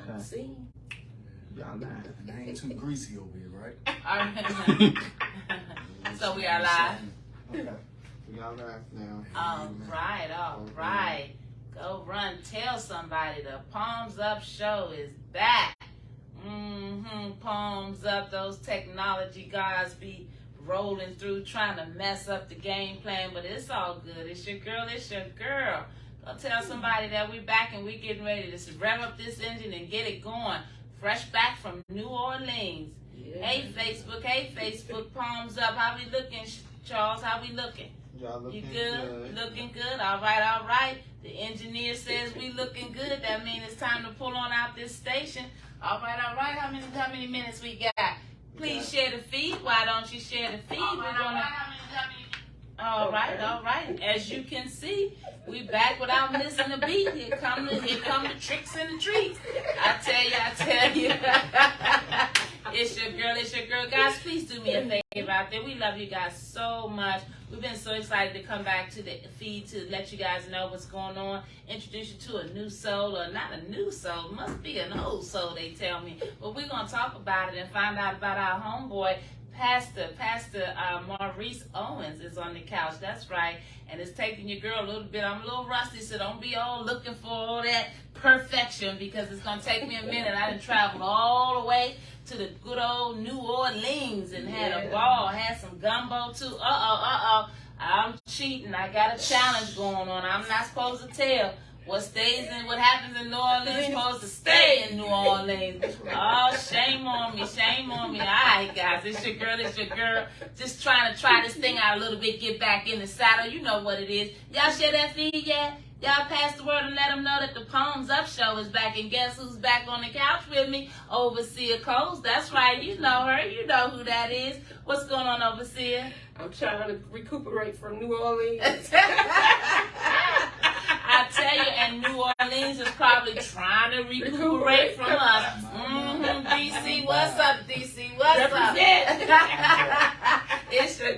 but see. Y'all live. And I ain't too greasy over here, right? So we are live. Okay. We all live now. All right. Go run, tell somebody the Palms Up show is back. Palms up, those technology guys be rolling through trying to mess up the game plan, but it's all good. It's your girl. Go tell somebody that we back and we getting ready to rev up this engine and get it going. Fresh back from New Orleans. Yeah. Hey Facebook, Palms up. How we looking, Charles? How we looking? Y'all looking You good? good? Looking good. All right. The engineer says we looking good. That means it's time to pull on out this station. All right. How many minutes we got? Please share the feed. Why don't you share the feed? All right. As you can see, we back without missing a beat. Here come the tricks and the treats. I tell you. It's your girl. Guys, please do me a favor out there. We love you guys so much. We've been so excited to come back to the feed to let you guys know what's going on. Introduce you to a new soul, or not a new soul. It must be an old soul, they tell me. But we're going to talk about it and find out about our homeboy, Pastor Maurice Owens is on the couch. That's right. And it's taking your girl a little bit. I'm a little rusty, so don't be all looking for all that perfection, because it's going to take me a minute. I done traveled all the way to the good old New Orleans and had a ball, had some gumbo too. I'm cheating. I got a challenge going on. I'm not supposed to tell what happens in New Orleans supposed to stay in New Orleans. Oh, shame on me. All right, guys, it's your girl. Just trying to try this thing out a little bit, get back in the saddle. You know what it is. Y'all share that feed yet? Y'all pass the word and let them know that the Palms Up show is back. And guess who's back on the couch with me? Overseer Coles. That's right. You know her. You know who that is. What's going on, Overseer? I'm trying to recuperate from New Orleans. I tell you, and New Orleans is probably trying to recuperate from us. DC, what's up, DC? What's up? It's your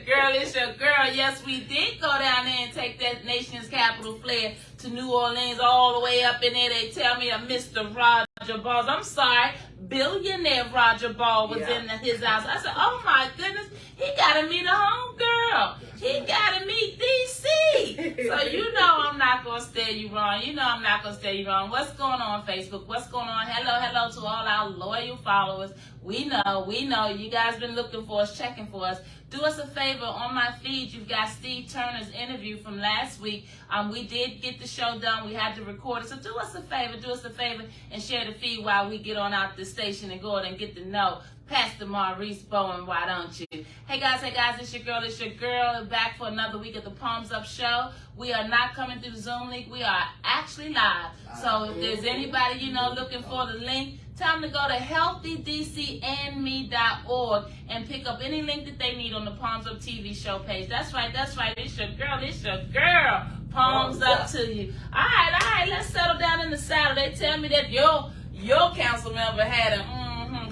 girl. Yes, we did go down there and take that nation's capital flair to New Orleans, all the way up in there. They tell me Mr. Roger Balls. I'm sorry, billionaire Roger Ball was in his house. I said, oh my goodness, he got to meet a homegirl. He got to meet DC. So you know I'm not going to steer you wrong. What's going on, Facebook? What's going on? Hello to all our loyal followers. We know. You guys been looking for us, checking for us. Do us a favor. On my feed, you've got Steve Turner's interview from last week. We did get the show done. We had to record it. So do us a favor, and share the feed while we get on out the station and go ahead and get to know Pastor Maurice Bowen. Why don't you? Hey guys, it's your girl. Back for another week of the Palms Up show. We are not coming through the Zoom link. We are actually live. So if there's anybody, looking for the link, tell them to go to healthydcandme.org and pick up any link that they need on the Palms Up TV show page. That's right. It's your girl. Palms up to you. All right. Let's settle down in the saddle. They tell me that your council member had a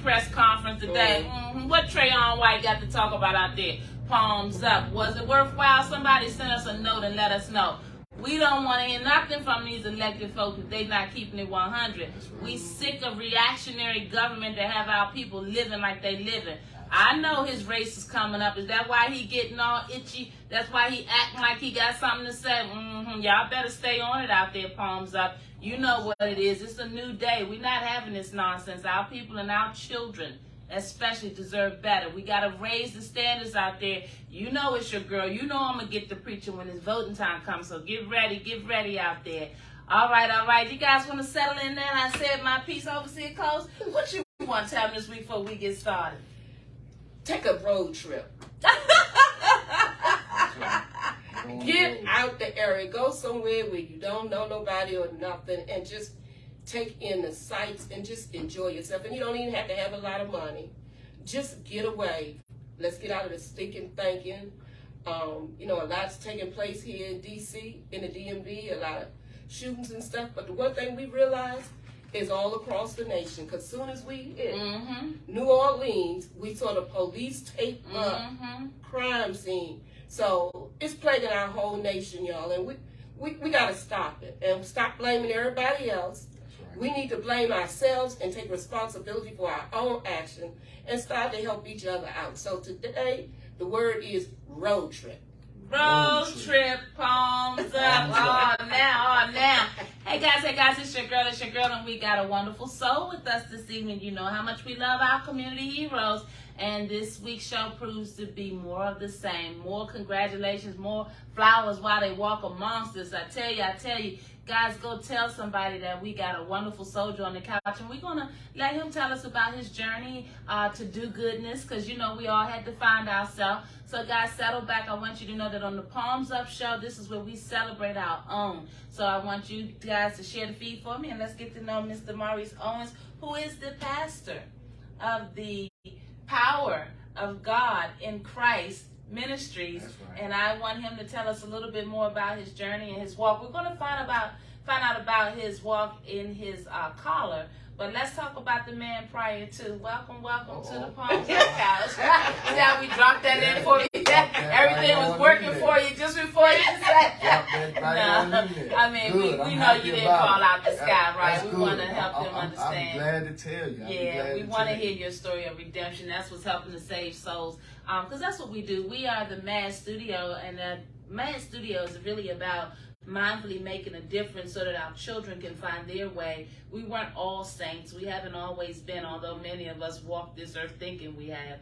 press conference today. What Trayon White got to talk about out there? Palms up. Was it worthwhile? Somebody send us a note and let us know. We don't want to hear nothing from these elected folks if they're not keeping it 100. We sick of reactionary government that have our people living like they living. I know his race is coming up. Is that why he getting all itchy? That's why he acting like he got something to say? Y'all better stay on it out there, Palms up. You know what it is. It's a new day. We're not having this nonsense. Our people and our children especially deserve better. We got to raise the standards out there. You know it's your girl. You know I'm going to get the preaching when it's voting time comes. So get ready out there. All right. You guys want to settle in there? I said my piece, Overseer Coles. What you want to tell me this week before we get started? Take a road trip. Get out the area. Go somewhere where you don't know nobody or nothing, and just take in the sights and just enjoy yourself. And you don't even have to have a lot of money. Just get away. Let's get out of the stinking thinking. A lot's taking place here in D.C., in the DMV, a lot of shootings and stuff. But the one thing we realized is all across the nation. Because soon as we hit New Orleans, we saw the police tape up crime scene. So it's plaguing our whole nation, y'all. And we got to stop it. And stop blaming everybody else. We need to blame ourselves and take responsibility for our own action and start to help each other out. So today, the word is road trip. Road trip, palms up, oh now. Hey guys, it's your girl, and we got a wonderful soul with us this evening. You know how much we love our community heroes, and this week's show proves to be more of the same. More congratulations, more flowers while they walk amongst us. I tell you, guys, go tell somebody that we got a wonderful soldier on the couch, and we're going to let him tell us about his journey to do goodness, because, you know, we all had to find ourselves. So, guys, settle back. I want you to know that on the Palms Up show, this is where we celebrate our own. So I want you guys to share the feed for me, and let's get to know Mr. Maurice Owens, who is the pastor of the Power of God in Christ Ministries. That's right. And I want him to tell us a little bit more about his journey and his walk. We're going to find out about his walk in his collar. But let's talk about the man prior to. Welcome to the Palms Up Couch. See how we dropped that in for you? Everything was working for you just before you said. I mean, we know you didn't fall out the sky, right? We want to help them understand. I'm glad to tell you. Yeah, we want to hear your story of redemption. That's what's helping to save souls. Because that's what we do. We are the Mad Studio, and the Mad Studio is really about mindfully making a difference so that our children can find their way. We weren't all saints. We haven't always been, although many of us walk this earth thinking we have.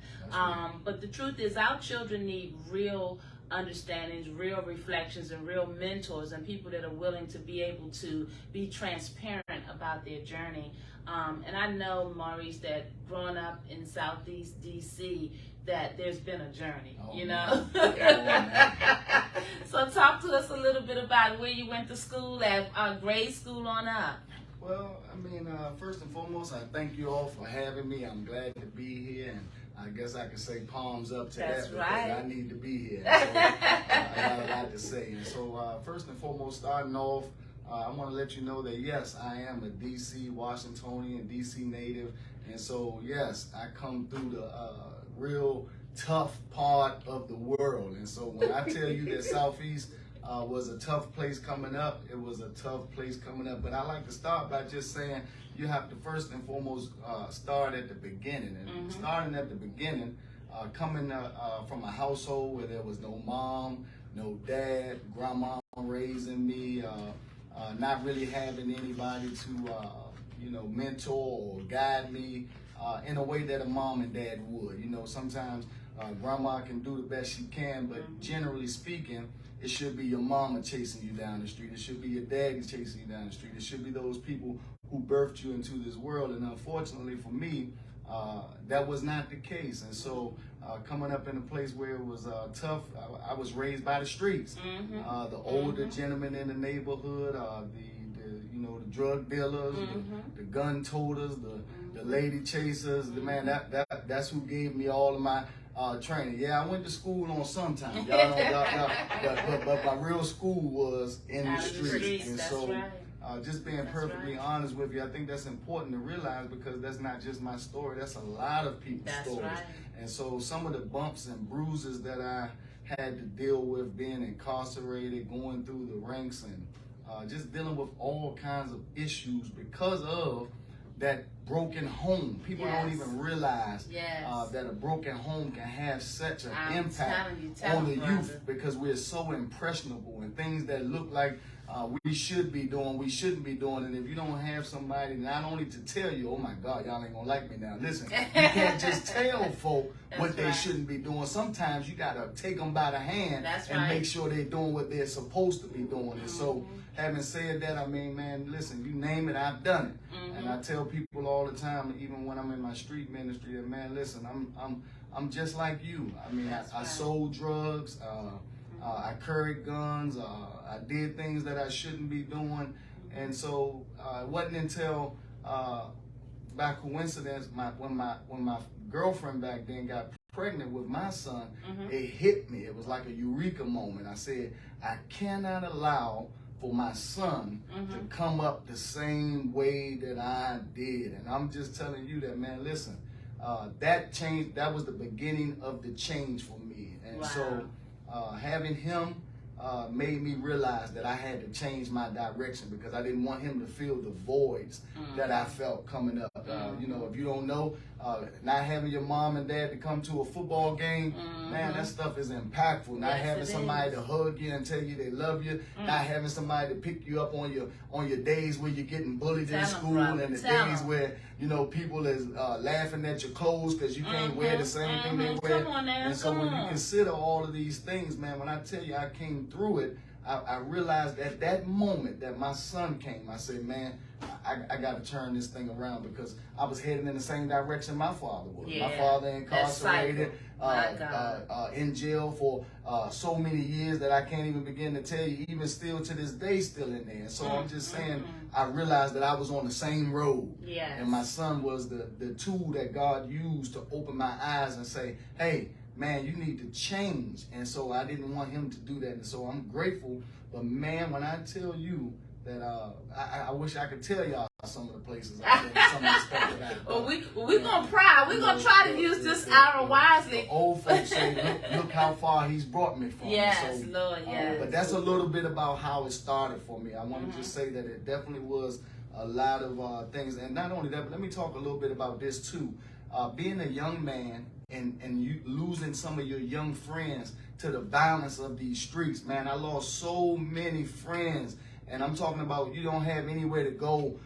But the truth is, our children need real understandings, real reflections, and real mentors, and people that are willing to be able to be transparent about their journey. And I know, Maurice, that growing up in Southeast DC, that there's been a journey, you know? So talk to us a little bit about where you went to school at, grade school on up. Well, I mean, first and foremost, I thank you all for having me. I'm glad to be here, and I guess I could say palms up to That's that right. because I need to be here. So, I got a lot to say. And so first and foremost, starting off, I want to let you know that, yes, I am a D.C. Washingtonian, D.C. native. And so, yes, I come through the real tough part of the world. And so when I tell you that Southeast was a tough place coming up, it was a tough place coming up. But I like to start by just saying you have to first and foremost start at the beginning. And starting at the beginning, coming from a household where there was no mom, no dad, grandma raising me, not really having anybody to, mentor or guide me in a way that a mom and dad would. You know, sometimes grandma can do the best she can, but generally speaking, it should be your mama chasing you down the street. It should be your daddy chasing you down the street. It should be those people who birthed you into this world. And unfortunately for me, that was not the case. And so coming up in a place where it was tough, I was raised by the streets. The older gentlemen in the neighborhood, the drug dealers, the gun toters, the lady chasers. That's who gave me all of my training. Yeah, I went to school on some time, but my real school was in the streets. And so, right. Just being perfectly honest with you, I think that's important to realize, because that's not just my story. That's a lot of people's stories. Right. And so some of the bumps and bruises that I had to deal with being incarcerated, going through the ranks, and just dealing with all kinds of issues because of that broken home. People don't even realize that a broken home can have such an impact on the youth, because we're so impressionable, and things that look like we should be doing, we shouldn't be doing. And if you don't have somebody not only to tell you, oh my God, y'all ain't gonna like me now. Listen, you can't just tell folk what they shouldn't be doing. Sometimes you gotta take them by the hand and make sure they're doing what they're supposed to be doing. And so, having said that, I mean, man, listen, you name it, I've done it. And I tell people all the time, even when I'm in my street ministry, that, man, listen, I'm just like you. I mean, I sold drugs, I carried guns, I did things that I shouldn't be doing. And so it wasn't until, by coincidence, when my girlfriend back then got pregnant with my son, it hit me. It was like a eureka moment. I said, I cannot allow for my son to come up the same way that I did. And I'm just telling you that, man, listen, that change, that was the beginning of the change for me. And so having him made me realize that I had to change my direction because I didn't want him to feel the voids that I felt coming up. You know, if you don't know, not having your mom and dad to come to a football game, man, that stuff is impactful. Not having somebody to hug you and tell you they love you, not having somebody to pick you up on your days where you're getting bullied in school, and the days where, you know, people is laughing at your clothes because you can't wear the same thing they wear. Come on now, and so when you consider all of these things, man, when I tell you I came through it, I realized at that moment that my son came, I said, man, I got to turn this thing around because I was heading in the same direction my father was. My father incarcerated, in jail for so many years that I can't even begin to tell you, even still to this day, still in there. So I'm just saying, I realized that I was on the same road. And my son was the tool that God used to open my eyes and say, hey, man, you need to change. And so I didn't want him to do that. And so I'm grateful. But man, when I tell you that I wish I could tell y'all some of the places I've been, some of the stuff that I've done. Well, we're going to pry. We're going to try to use this hour wisely. The old folks say, look how far he's brought me from. Yes, so, Lord, yes. But that's a little bit about how it started for me. I want to just say that it definitely was a lot of things. And not only that, but let me talk a little bit about this too. Being a young man and you losing some of your young friends to the violence of these streets, man, I lost so many friends. And I'm talking about you don't have anywhere to go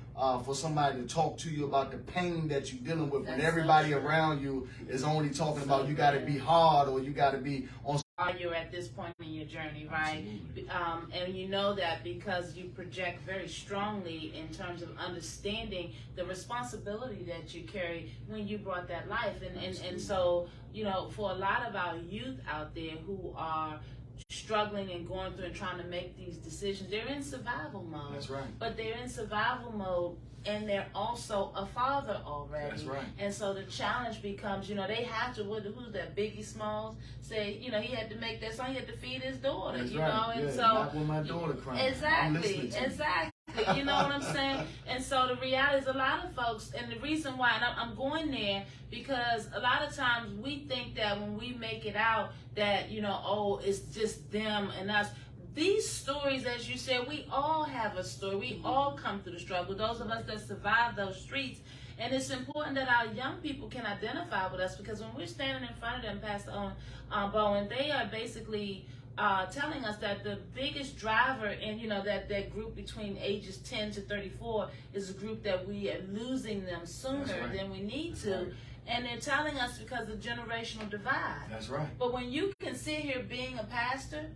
for somebody to talk to you about the pain that you're dealing with when everybody around you is only talking about you got to be hard or you got to be on. You're at this point in your journey, right? And you know that because you project very strongly in terms of understanding the responsibility that you carry when you brought that life. And so, you know, for a lot of our youth out there who are struggling and going through and trying to make these decisions, they're in survival mode. That's right. But they're in survival mode and they're also a father already. That's right. And so the challenge becomes, you know, they have to, who's that, Biggie Smalls, say, you know, he had to make that song, he had to feed his daughter, That's you right. know, and yeah, so. Not with my daughter crying. Exactly. You know what I'm saying? And so the reality is a lot of folks, and the reason why, and I'm going there because a lot of times we think that when we make it out that, you know, oh, it's just them and us. These stories, as you said, we all have a story. We all come through the struggle. Those of us that survive those streets. And it's important that our young people can identify with us because when we're standing in front of them, Pastor Bowen, they are basically telling us that the biggest driver in, you know, that group between ages 10 to 34 is a group that we are losing them sooner than we need to. Right. And they're telling us because of generational divide. That's right. But when you can sit here being a pastor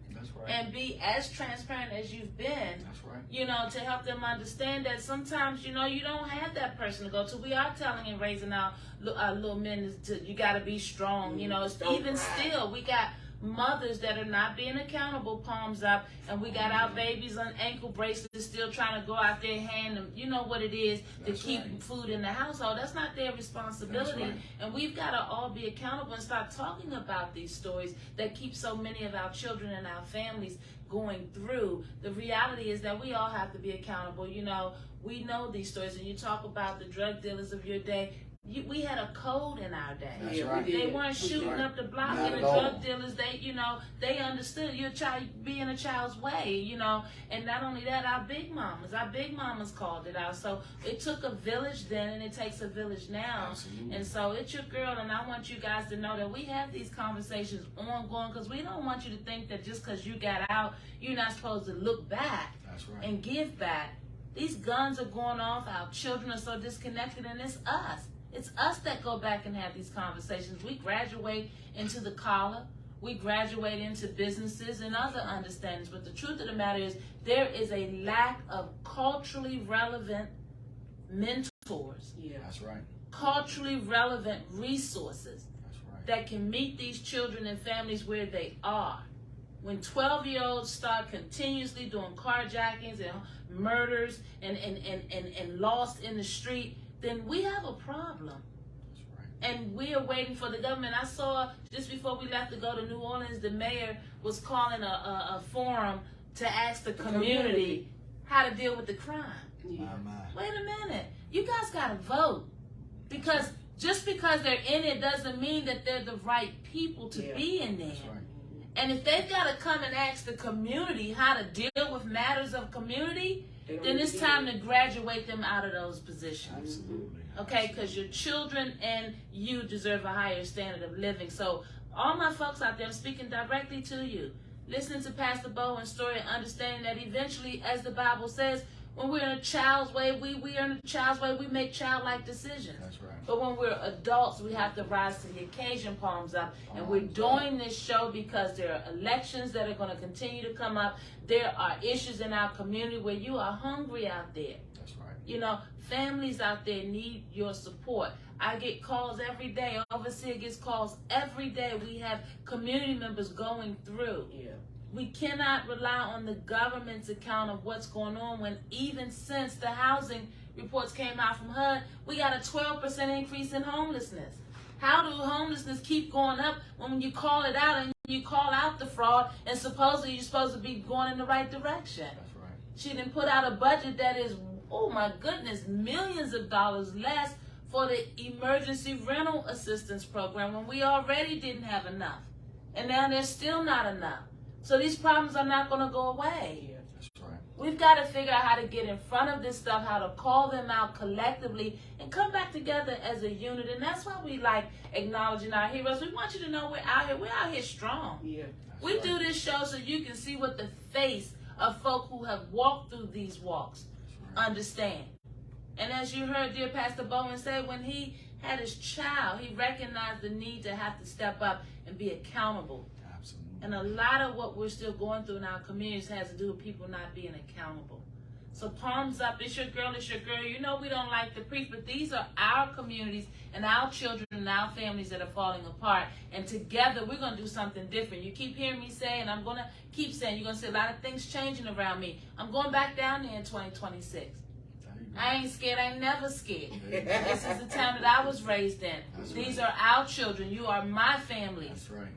and be as transparent as you've been, you know, to help them understand that sometimes, you know, you don't have that person to go to. We are telling and raising our little men to, you got to be strong. You know, it's even still, we got mothers that are not being accountable, palms up, and we got our babies on ankle bracelets still trying to go out there and hand them, you know what it is, to keep food in the household. That's not their responsibility. And we've got to all be accountable and start talking about these stories that keep so many of our children and our families going through. The reality is that we all have to be accountable. You know, we know these stories, and you talk about the drug dealers of your day. We had a code in our day. That's right. They weren't shooting up the block, and the drug dealers, they understood your child being a child's way, you know. And not only that, our big mamas called it out. So it took a village then, and it takes a village now. Absolutely. And so it's your girl, and I want you guys to know that we have these conversations ongoing because we don't want you to think that just because you got out, you're not supposed to look back and give back. These guns are going off. Our children are so disconnected, and it's us. It's us that go back and have these conversations. We graduate into the collar. We graduate into businesses and other understandings. But the truth of the matter is there is a lack of culturally relevant mentors. That's right. Culturally relevant resources that can meet these children and families where they are. When 12-year-olds start continuously doing carjackings and murders and lost in the street, then we have a problem. And we are waiting for the government. I saw just before we left to go to New Orleans, the mayor was calling a forum to ask the community how to deal with the crime. Wait a minute. You guys got to vote. Because just because they're in it doesn't mean that they're the right people to be in there. And if they've got to come and ask the community how to deal with matters of community, then it's time to graduate them out of those positions. Absolutely. Okay, because your children and you deserve a higher standard of living. So all my folks out there, I'm speaking directly to you. Listening to Pastor Bowen's story and understanding that eventually, as the Bible says, when we're in a child's way, we are in a child's way, we make childlike decisions. That's right. But when we're adults, we have to rise to the occasion, palms up. And we're doing this show because there are elections that are going to continue to come up. There are issues in our community where you are hungry out there. That's right. You know, families out there need your support. I get calls every day. Overseer gets calls every day. We have community members going through. Yeah. We cannot rely on the government's account of what's going on when even since the housing reports came out from HUD, we got a 12% increase in homelessness. How do homelessness keep going up when you call it out and you call out the fraud and supposedly you're supposed to be going in the right direction? That's right. She didn't put out a budget that is, oh my goodness, millions of dollars less for the emergency rental assistance program when we already didn't have enough. And now there's still not enough. So these problems are not going to go away. Yeah. That's right. We've got to figure out how to get in front of this stuff, how to call them out collectively and come back together as a unit. And that's why we like acknowledging our heroes. We want you to know we're out here strong. Yeah. That's We right. do this show so you can see what the face of folk who have walked through these walks That's right. understand. And as you heard dear Pastor Bowen say, when he had his child, he recognized the need to have to step up and be accountable. Absolutely. And a lot of what we're still going through in our communities has to do with people not being accountable. So palms up, it's your girl, it's your girl. You know we don't like to preach, but these are our communities and our children and our families that are falling apart. And together we're going to do something different. You keep hearing me say, and I'm going to keep saying, you're going to see a lot of things changing around me. I'm going back down there in 2026. There you go. I ain't scared, I ain't never scared. There you go. This is the town that I was raised in. That's These right. are our children. You are my families. That's right.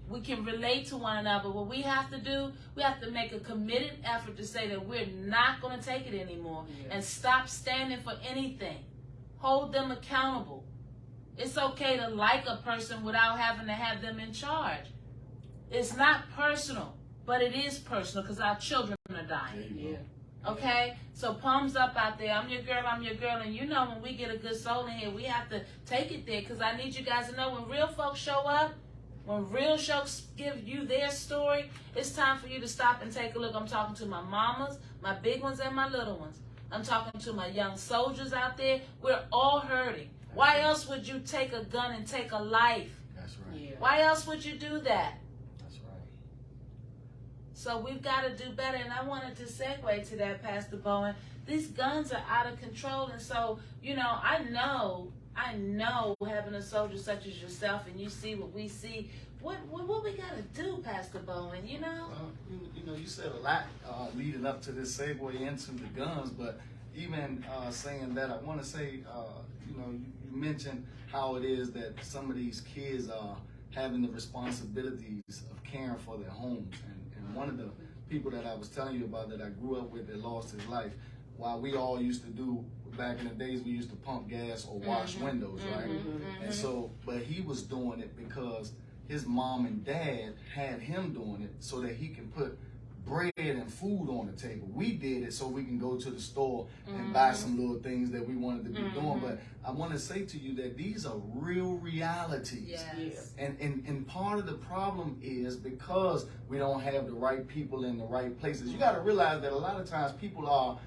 We can relate to one another. What we have to do, we have to make a committed effort to say that we're not going to take it anymore and stop standing for anything. Hold them accountable. It's okay to like a person without having to have them in charge. It's not personal, but it is personal because our children are There dying. you go. Yeah. Okay? So palms up out there. I'm your girl. And you know when we get a good soul in here, we have to take it there because I need you guys to know when real folks show up, when real folks give you their story, it's time for you to stop and take a look. I'm talking to my mamas, my big ones and my little ones. I'm talking to my young soldiers out there. We're all hurting. Why else would you take a gun and take a life? That's right. Yeah. Why else would you do that? That's right. So we've got to do better. And I wanted to segue to that, Pastor Bowen. These guns are out of control. And so, you know, I know having a soldier such as yourself and you see what we see, what we got to do, Pastor Bowen, you know? Well, you know, you said a lot leading up to this segue into the guns, but even saying that, I want to say, you know, you mentioned how it is that some of these kids are having the responsibilities of caring for their homes. And one of the people that I was telling you about that I grew up with that lost his life, while we all used to do, back in the days, we used to pump gas or wash windows, right? And so, but he was doing it because his mom and dad had him doing it so that he can put bread and food on the table. We did it so we can go to the store and buy some little things that we wanted to be doing. But I want to say to you that these are real realities. Yes. And part of the problem is because we don't have the right people in the right places. You got to realize that a lot of times people are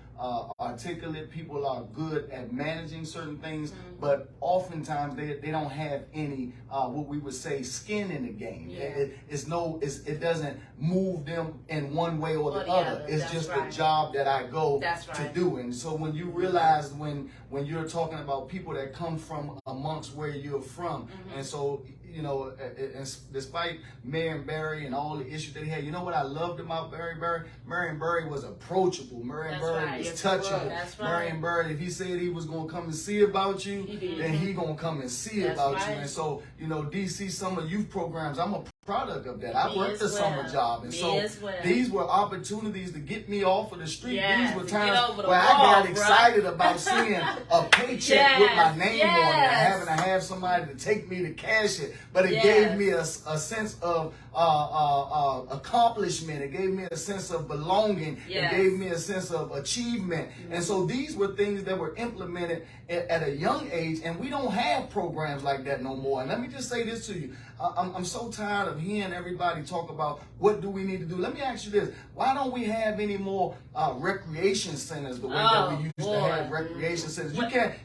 articulate, people are good at managing certain things, but oftentimes they don't have any what we would say skin in the game. Yeah. It doesn't move them in one way or the the other. other. It's That's just right. the job that I go That's to right. do. And so when you realize when you're talking about people that come from amongst where you're from, and so you know, and despite Marion Barry and all the issues that he had, you know what I loved about Barry Barry? Marion Barry was approachable. Marion That's Barry right. was Yes, he touchable. was. That's right. Marion Barry, if he said he was going to come and see about you, He did. then he going to come and see That's about right. you. And so, you know, DC summer youth programs, I'm a product of that. I Me worked a as summer well. job. And Me so as well. these were opportunities to get me off of the street. Yes, These were to get times over the where I wall, got bruh. excited about seeing a paycheck with my name on it, and yes. having to have somebody to take me to cash it. But it Yes. gave me a sense of accomplishment. It gave me a sense of belonging. Yes. It gave me a sense of achievement. And so these were things that were implemented at a young age, and we don't have programs like that no more. And let me just say this to you. I'm so tired of hearing everybody talk about what do we need to do. Let me ask you this. Why don't we have any more recreation centers the way that we used to have recreation centers?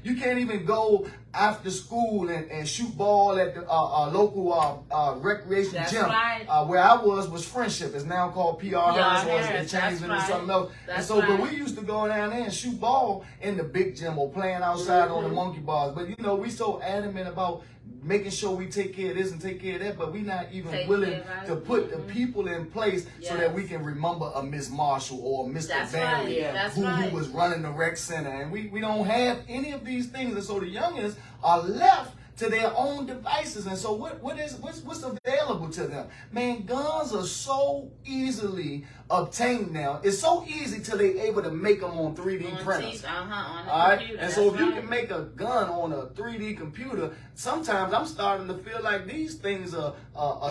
You can't even go after school and shoot ball at the local recreation gym. Right. Where I was Friendship. It's now called PR Harris, or it's changed into something else. That's and so, right. but we used to go down there and shoot ball in the big gym or playing outside on the monkey bars. But you know, we so adamant about making sure we take care of this and take care of that, but we're not even willing to put the people in place so that we can remember a Miss Marshall or a Mr. Barry who was running the rec center. And we don't have any of these things. And so the youngins are left to their own devices. And so what's available to them? Man, guns are so easily obtained now. It's so easy till they're able to make them on 3D printers. On the All right? computer. And so if you can make a gun on a 3D computer, sometimes I'm starting to feel like these things are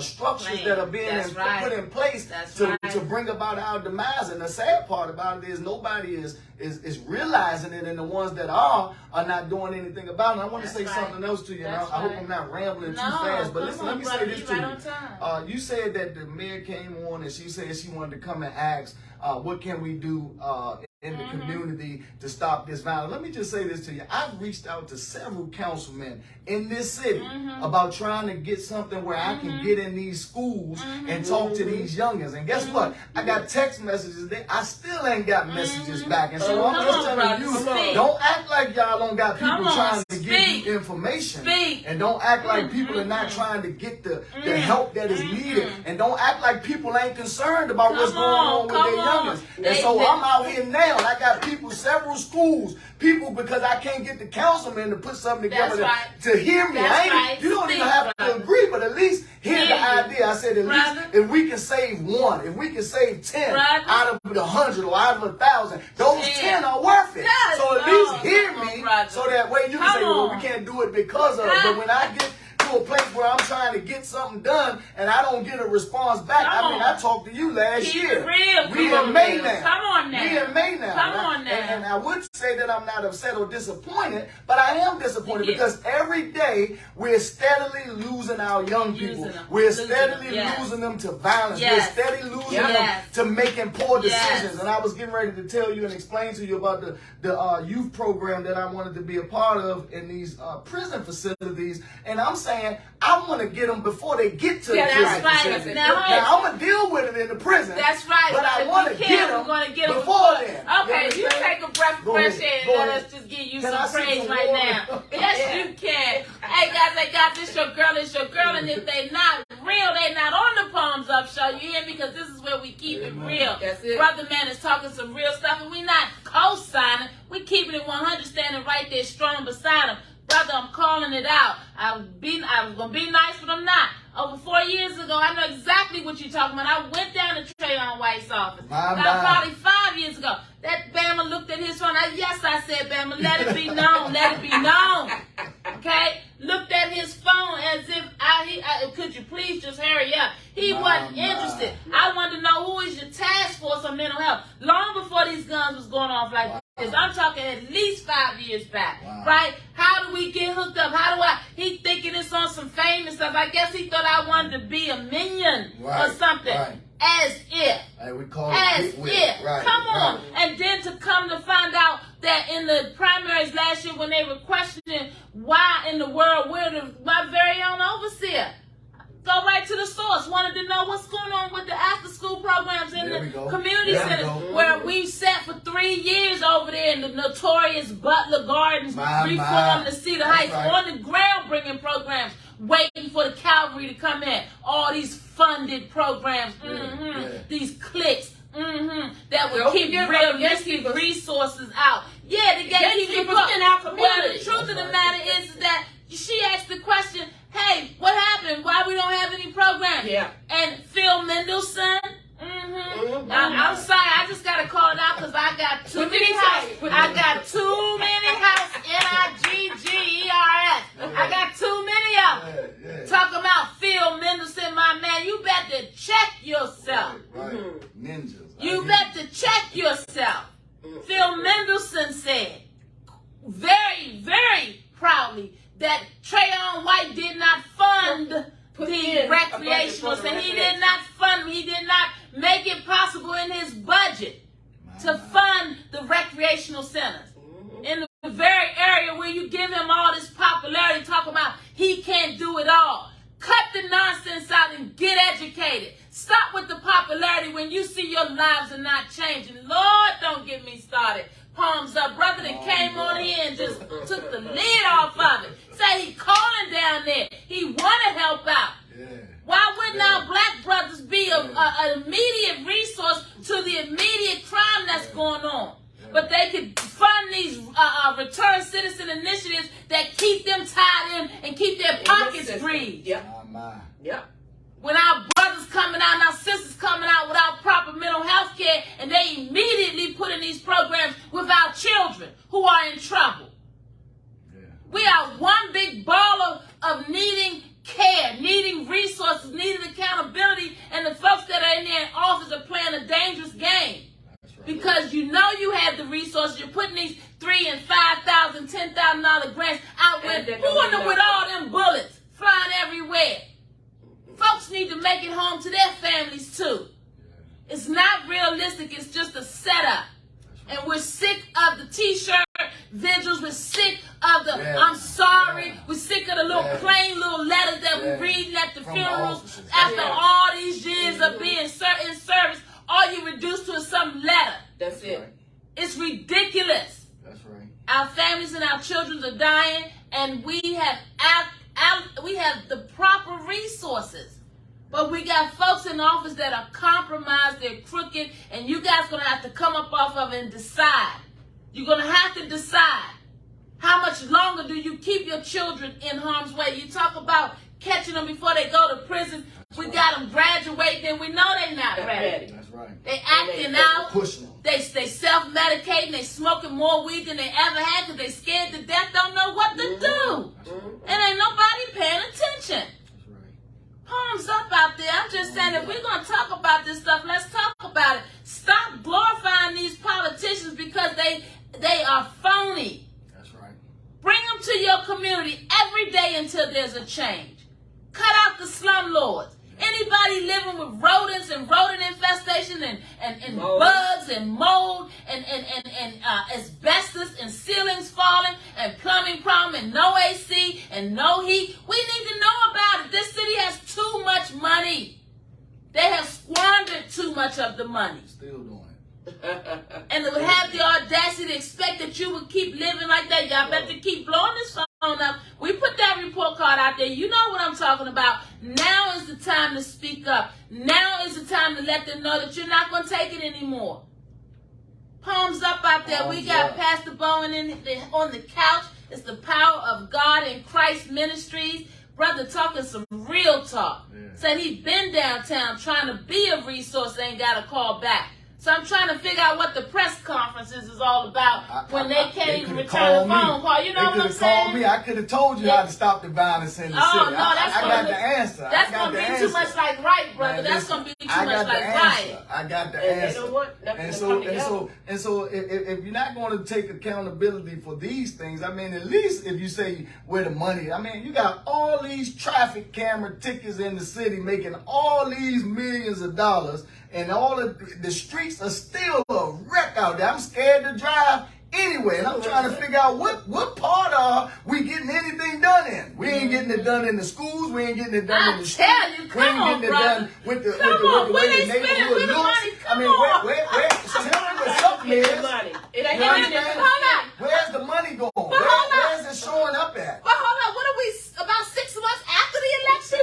structures that are being put in place to bring about our demise. And the sad part about it is nobody is realizing it, and the ones that are not doing anything about it. And I want to say something else to you. And I hope I'm not rambling too fast, but listen, let me say this to you. You said that the mayor came on and she said she wanted to come and ask, what can we do in the community to stop this violence? Let me just say this to you. I've reached out to several councilmen in this city about trying to get something where I can get in these schools and talk to these youngins. And guess what? I got text messages there. I still ain't got messages back. And so I'm just telling you, don't act like y'all don't got people trying to give you information. And don't act like people are not trying to get the help that is needed. And don't act like people ain't concerned about what's going on with their youngins. And so I'm out here now, and I got people, several schools, people, because I can't get the councilman to put something together to hear me. You don't even have to agree, but at least hear the idea. I said, at least if we can save one, if we can save 10 out of the 100 or out of 1,000, those 10 are worth it. So at least hear me, so that way you can say, well, we can't do it because of it. But when I get to a place where I'm trying to get something done and I don't get a response back. I mean, I talked to you last year. We in May now. Come on now. We in May now. Come on now. And I would say that I'm not upset or disappointed, but I am disappointed because every day we're steadily losing our young people. We're steadily losing them to violence. We're steadily losing them to making poor decisions. And I was getting ready to tell you and explain to you about the youth program that I wanted to be a part of in these prison facilities. And I'm saying, I want to get them before they get to the prison facility. Now I'm going to deal with it in the prison. That's right. But I want to get them before then. Okay, you take a breath of fresh air and let us just give you some praise right now. Yes, you can. Hey, guys, I got this. Your girl is your girl. And if they not real, they not on the Palms Up show. You hear me? Because this is where we keep it real. That's it. Brother Man is talking some real stuff, and we not co-signing. We keeping it 100, standing right there strong beside him. Brother, I'm calling it out. I was going to be nice, but I'm not. Over 4 years ago, I know exactly what you're talking about. I went down to Traylon White's office. Probably 5 years ago. That Bama looked at his phone. Yes, I said, Bama, let it be known. Let it be known. Okay? Looked at his phone as if, could you please just hurry up? He wasn't interested. I wanted to know, who is your task force on mental health? Long before these guns was going off like this. I'm talking at least 5 years back. Right? How do we get hooked up? He thinking it's on some fame and stuff. I guess he thought I wanted to be a minion or something. As if. We call as if. Come on. And then to come to find out that in the primaries last year when they were questioning why in the world my very own overseer. Go right to the source. Wanted to know what's going on with the after-school programs in the community centers where we sat for 3 years over there in the notorious Butler Gardens, reform the Cedar Heights, on the ground bringing programs, waiting for the cavalry to come in. All these funded programs, these cliques, that would keep realistic resources out. Yeah, the gatekeepers in our community. Well, the truth of the matter is that she asked the question, hey, what happened? Why we don't have any programs? And Phil Mendelssohn, I'm sorry, I just got to call it out because I got too many houses. I got too many houses, Niggers. I got too many of them. Talking about Phil Mendelssohn, my man. You better proudly that Trayon White did not fund Put the in recreational a budget for the center. He did recreation. not fund, he did not make it possible in his budget to fund the recreational centers. In the very area where you give him all this popularity, talking about he can't do it all. Cut the nonsense out and get educated. Stop with the popularity when you see your lives are not changing. Lord, don't get me started. Palms up. Brother that came on here and just took the lid off of it. Say he calling down there. He want to help out. Yeah. Why wouldn't our black brothers be an immediate resource to the immediate crime that's going on? But they could fund these return citizen initiatives that keep them tied in and keep their pockets breathed. Yep. Yep. When our brothers coming out and our sisters coming out without proper mental health care, and they immediately put in these programs with our children who are in trouble. Yeah. We are one big ball of needing care, needing resources, needing accountability, and the folks that are in there in office are playing a dangerous game. Because you know you have the resources, you're putting these $3,000 and $5,000, $10,000 grants out with, pulling them with all them bullets flying everywhere. Folks need to make it home to their families too. It's not realistic, it's just a setup. And we're sick of the t-shirt vigils, we're sick of the I'm sorry, we're sick of the little plain little letters that we read at the funerals after all these years of being in service. All you reduce to is some letter. That's it. Right. It's ridiculous. That's right. Our families and our children are dying, and we have the proper resources. But we got folks in office that are compromised, they're crooked, and you guys going to have to come up off of it and decide. You're going to have to decide. How much longer do you keep your children in harm's way? You talk about catching them before they go to prison. We got them graduating, and we know they're not ready. That's right. They acting out. Pushing them. They self-medicating. They smoking more weed than they ever had because they scared to death, don't know what to do. And ain't nobody paying attention. That's right. Palms up out there. I'm just saying, if we're going to talk about this stuff, let's talk about it. Stop glorifying these politicians because they are phony. That's right. Bring them to your community every day until there's a change. Cut out the slumlords. Anybody living with rodents and rodent infestation and bugs and mold and asbestos and ceilings falling and plumbing problem and no AC and no heat, we need to know about it. This city has too much money. They have squandered too much of the money. Still doing it. And they would have the audacity to expect that you would keep living like that. Y'all better keep blowing this phone up. We put that report card out there. You know what I'm talking about. Now is the time to speak up. Now is the time to let them know that you're not going to take it anymore. Palms up out there. We got Pastor Bowen on the couch. It's the power of God in Christ Ministries. Brother talking some real talk. Said he been downtown trying to be a resource, ain't got a call back. So I'm trying to figure out what the press conferences is all about when they can't even return a phone call. You know what I'm saying? Called me. I could have told you how to stop the violence in the city. No, that's I got the answer. That's going to be too much like right, brother. That's going to be too much like right. I got the And answer. they don't want nothing to come together. And so if you're not going to take accountability for these things, I mean, at least if you say where the money, I mean, you got all these traffic camera tickets in the city making all these millions of dollars, and all of the streets are still a wreck out there. I'm scared to drive anyway, and I'm trying to figure out what part are we getting anything done in. We ain't getting it done in the schools. We ain't getting it done in the streets. I tell you, come on, we ain't getting brother. it done with the Where way they the spending neighborhood the looks. money? I mean, where tell me where something Get is. the money. It ain't You coming understand? Hold on. Where's the money going? hold on. Where's it showing up at? But hold on, what are we, about 6 months after the election?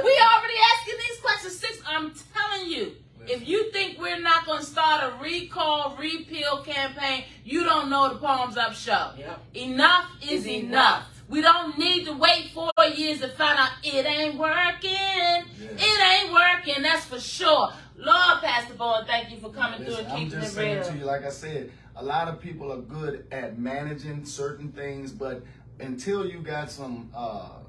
We already asking these questions. I'm telling you, if you think we're not going to start a recall, repeal campaign, you don't know the Palms Up Show. Yep. Enough is enough. We don't need to wait 4 years to find out it ain't working. It ain't working, that's for sure. Lord, Pastor Bowen, thank you for coming through and I'm keeping just it real. saying to you, like I said, a lot of people are good at managing certain things, but until you got some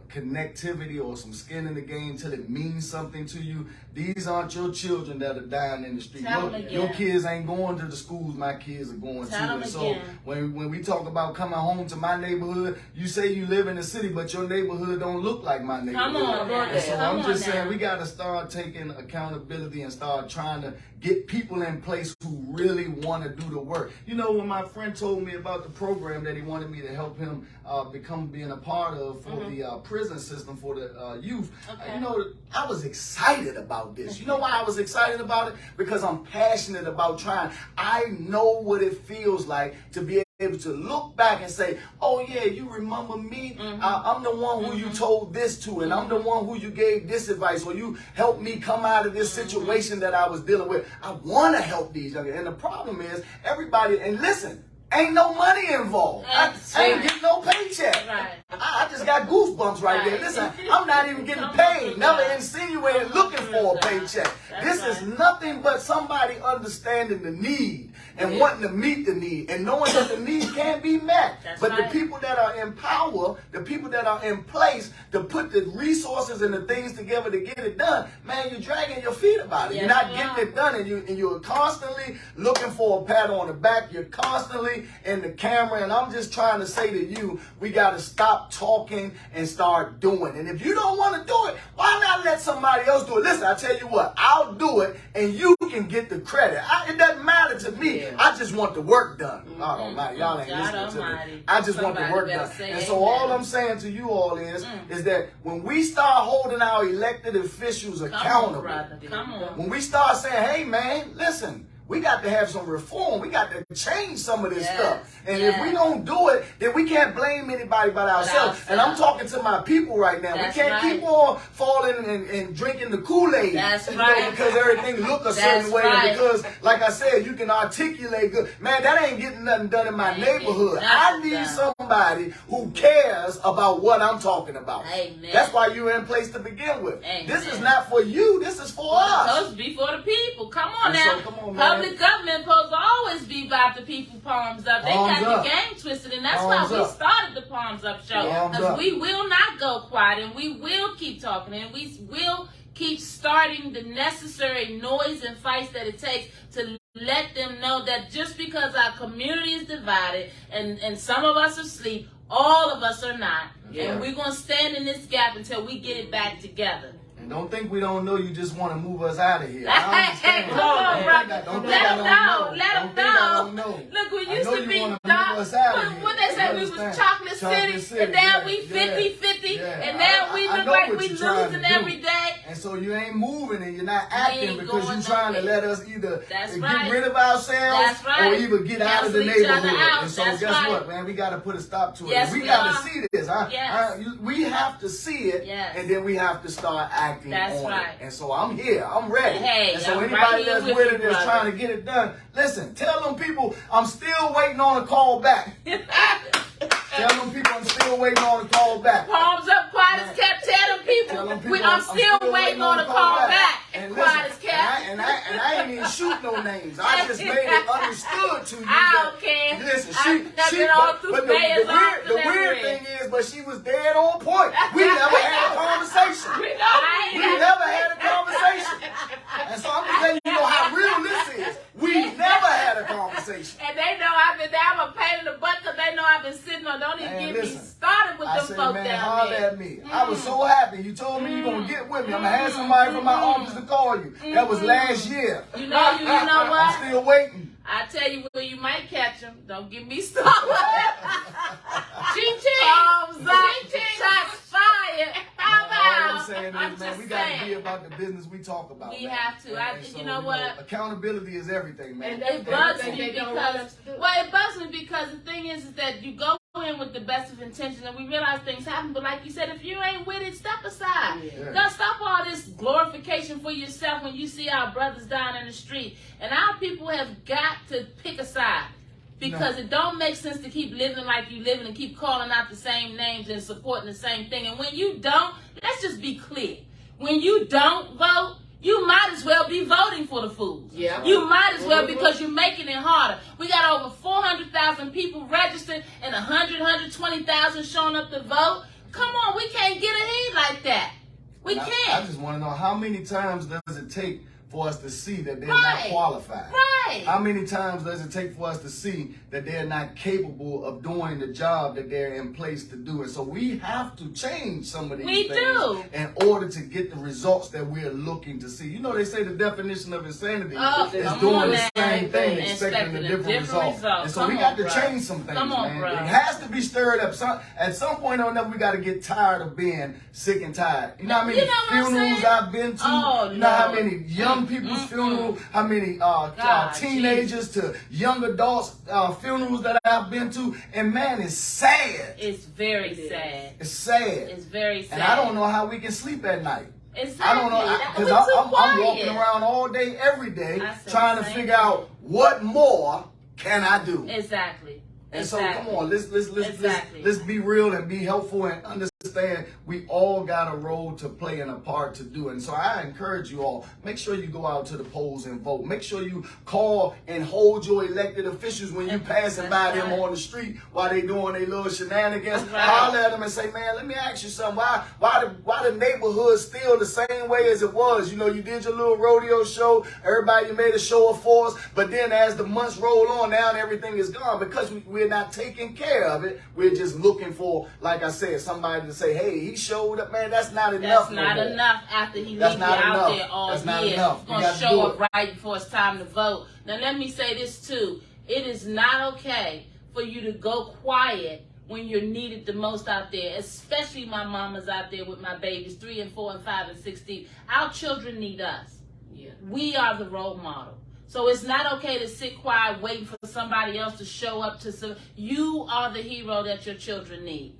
connectivity or some skin in the game, till it means something to you, these aren't your children that are dying in the street. Your kids ain't going to the schools my kids are going to. And so when we talk about coming home to my neighborhood, you say you live in the city, but your neighborhood don't look like my neighborhood. Come on, and so I'm just saying we got to start taking accountability and start trying to get people in place who really want to do the work. You know, when my friend told me about the program that he wanted me to help him being a part of for the prison system for the youth, you know, I was excited about this. You know why I was excited about it? Because I'm passionate about trying. I know what it feels like to be able to look back and say, oh yeah, you remember me? I'm the one who you told this to, and I'm the one who you gave this advice, or you helped me come out of this situation that I was dealing with. I want to help these young. And the problem is everybody, and listen, ain't no money involved. I ain't getting no paycheck. I just got goosebumps right there. Listen, I'm not even getting paid. Never insinuated looking for a paycheck. This is nothing but somebody understanding the need and wanting to meet the need and knowing that the need can be met. But the people that are in power, the people that are in place to put the resources and the things together to get it done, man, you're dragging your feet about it. You're not getting it done, and you're constantly looking for a pat on the back. You're constantly in the camera, and I'm just trying to say to you, we got to stop talking and start doing. And if you don't want to do it, why not let somebody else do it? Listen, I tell you what, I'll do it, and you can get the credit. It doesn't matter to me. I just want the work done. God Almighty, y'all ain't listening to me. I just want the work done. And so all I'm saying to you all is that when we start holding our elected officials accountable, when we start saying, hey man, listen, we got to have some reform. We got to change some of this stuff. And if we don't do it, then we can't blame anybody but ourselves. And I'm talking to my people right now. We can't keep on falling and drinking the Kool-Aid. Because everything look a certain way. And because, like I said, you can articulate good. Man, that ain't getting nothing done in my neighborhood. I need somebody who cares about what I'm talking about. That's why you're in place to begin with. This is not for you. This is for us. It's supposed to be for the people. Come on now. So, come on, man. Public government supposed to always be about the people, palms up. They got the game twisted, and that's why we started the Palms Up show. Because we will not go quiet, and we will keep talking, and we will keep starting the necessary noise and fights that it takes to let them know that just because our community is divided and some of us are asleep, all of us are not. And we're going to stand in this gap until we get it back together. Don't think we don't know you just want to move us out of here. Hey, come on, brother. Let them know. Look, we used to be dark. What they say, we was Chocolate City, and now we 50-50, and now we look like we losing every day. And so you ain't moving and you're not acting because you're trying to let us either get rid of ourselves or even get out of the neighborhood. And so guess what, man? We got to put a stop to it. We got to see this. We have to see it, and then we have to start acting. And so I'm here. I'm ready. And so anybody that's with it that's trying to get it done, listen, tell them people I'm still waiting on a call back. Tell them people I'm still waiting on a call back. Palms Up, quiet as kept. Tell them people I'm still waiting on a call back. And quiet as kept. And I ain't even shoot no names. I just made it understood to you. I don't care. Listen, but the weird thing is, but she was dead on point. We never had a conversation. We never had a conversation. And so I'm just letting you know how real this is. We never had a conversation. And they know I've been there. I'm a pain in the butt because they know I've been sitting on. Don't even get me started with them folks down there. Holler at me. I was so happy. You told me you're going to get with me. I'm going to have somebody from my office to call you. That was last year. You know what? I'm still waiting. I tell you where you might catch them. Don't get me started. Ching ching. Palms up. Ching ching. Shots fired. All I'm saying is, man, we got to be about the business we talk about. We have to. You know what? Accountability is everything, man. And it bugs me because the thing is that you go in with the best of intentions, and we realize things happen. But like you said, if you ain't with it, step aside. Don't stop all this glorification for yourself when you see our brothers down in the street. And our people have got to pick a side. Because it don't make sense to keep living like you living and keep calling out the same names and supporting the same thing. And when you don't, let's just be clear. When you don't vote, you might as well be voting for the fools. Yeah. You might as well, because you're making it harder. We got over 400,000 people registered and 120,000 showing up to vote. Come on, we can't get ahead like that. We can't. I just want to know, how many times does it take for us to see that they're Right. not qualified? Right. How many times does it take for us to see that they're not capable of doing the job that they're in place to do? And so we have to change some of these We things do. in order to get the results that we're looking to see. You know, they say the definition of insanity Oh, is come doing on the now. same thing, And expecting a different result. And so Come we got on, to bro. change some things, Come on, man. bro. It has to be stirred up. At some point or another, we got to get tired of being sick and tired. You know how many You know what I'm funerals saying? I've been to? Oh, you know how Lord. many young people's funerals, how many God, teenagers to young adults funerals that I've been to, and man, it's sad. It's very sad. It's sad. It's very sad. And I don't know how we can sleep at night. Exactly. I don't know, because We're too I'm walking quiet. around all day, every day, I said trying to the same figure out what more can I do. Exactly. And so, Exactly. come on, Exactly. let's be real and be helpful and understand we all got a role to play and a part to do. And so I encourage you all, make sure you go out to the polls and vote. Make sure you call and hold your elected officials when you passing by them on the street while they doing their little shenanigans. That's right. Holler at them and say, man, let me ask you something. Why the neighborhood still the same way as it was? You know, you did your little rodeo show. Everybody, you made a show of force. But then as the months roll on, now everything is gone because we're not taking care of it. We're just looking for, like I said, somebody to say, hey, he showed up. Man, that's not enough. That's not enough after he That's leaves you not out enough. there all That's not year. enough. He's You going to gotta show do up it. right before it's time to vote. Now, let me say this, too. It is not okay for you to go quiet when you're needed the most out there, especially my mamas out there with my babies, 3 and 4 and 5 and 16. Our children need us. Yeah. We are the role model. So it's not okay to sit quiet waiting for somebody else to show up to some. You are the hero that your children need.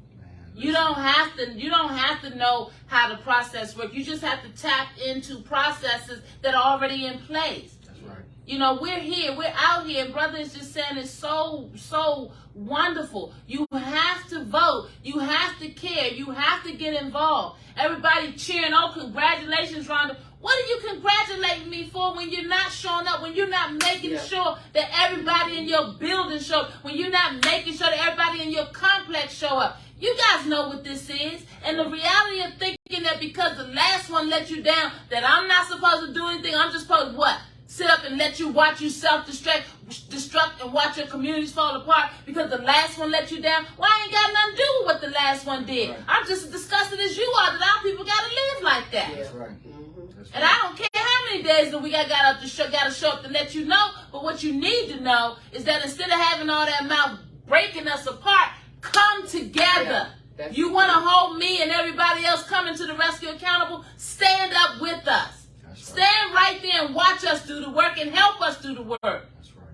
You don't have to know how the process works. You just have to tap into processes that are already in place. That's right. You know, we're here, we're out here, and brother is just saying it's so wonderful. You have to vote. You have to care. You have to get involved. Everybody cheering, oh, congratulations, Rhonda. What are you congratulating me for when you're not showing up, when you're not making sure that everybody in your building show up, when you're not making sure that everybody in your complex show up? You guys know what this is. And the reality of thinking that because the last one let you down, that I'm not supposed to do anything, I'm just supposed to what? Sit up and let you watch you self-destruct and watch your communities fall apart because the last one let you down? Well, I ain't got nothing to do with what the last one did. Right. I'm just as disgusted as you are that our people got to live like that. That's right. Mm-hmm. That's And right. I don't care how many days that we got to show up to let you know. But what you need to know is that instead of having all that mouth breaking us apart, come together. Yeah, You want to hold me and everybody else coming to the rescue accountable? Stand up with us. That's right. Stand right there and watch us do the work and help us do the work. That's right.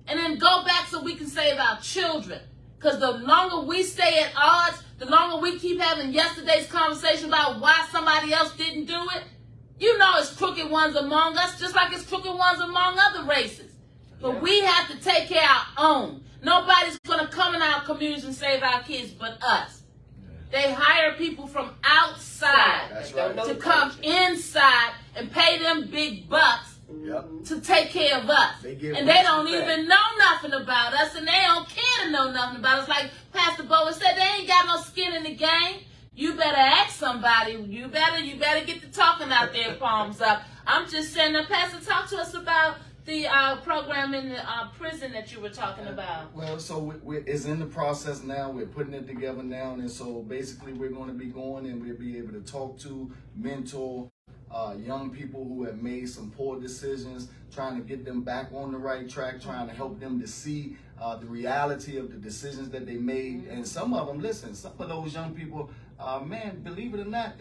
And then go back so we can save our children. Because the longer we stay at odds, the longer we keep having yesterday's conversation about why somebody else didn't do it, you know it's crooked ones among us, just like it's crooked ones among other races. But we have to take care of our own. Nobody's going to come in our communities and save our kids but us. They hire people from outside That's right. to come inside and pay them big bucks Yep. to take care of us. They get And they rich don't and fat. even know nothing about us, and they don't care to know nothing about us. Like Pastor Bowen said, they ain't got no skin in the game. You better ask somebody. You better get the talking out there, palms up. I'm just saying, now, Pastor, talk to us about the program in the prison that you were talking about. Well, so it's in the process now. We're putting it together now. And so basically we're going to be going and we'll be able to talk to, mentor young people who have made some poor decisions, trying to get them back on the right track, trying to help them to see the reality of the decisions that they made. And some of them, listen, some of those young people, man, believe it or not,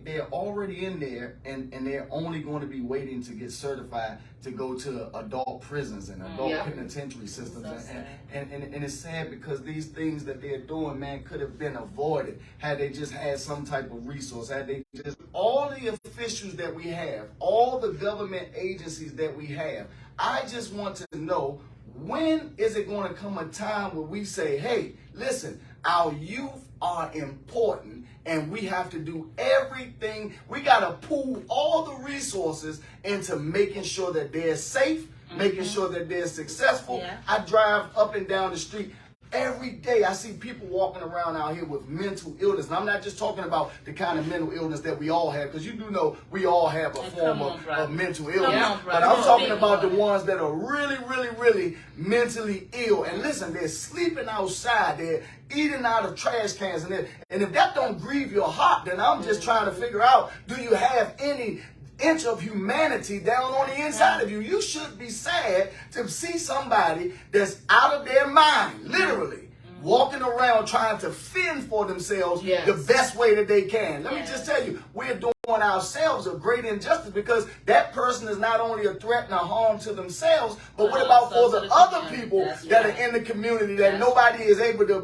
they're already in there and they're only going to be waiting to get certified to go to adult prisons and adult penitentiary systems. So sad. And it's sad because these things that they're doing, man, could have been avoided had they just had some type of resource, had they just, all the officials that we have, all the government agencies that we have, I just want to know, when is it going to come a time where we say, hey, listen, our youth are important, and we have to do everything. We got to pool all the resources into making sure that they're safe, making sure that they're successful. Yeah. I drive up and down the street. Every day I see people walking around out here with mental illness. And I'm not just talking about the kind of mental illness that we all have, because you do know we all have a form of mental illness. But I'm talking about the ones that are really, really, really mentally ill. And listen, they're sleeping outside. They're eating out of trash cans. And if that don't grieve your heart, then I'm just trying to figure out, do you have any inch of humanity down on the inside of you? You should be sad to see somebody that's out of their mind, literally, walking around trying to fend for themselves the best way that they can. Let me just tell you, we're doing ourselves a great injustice, because that person is not only a threat and a harm to themselves, but what about for the other people that are in the community that nobody is able to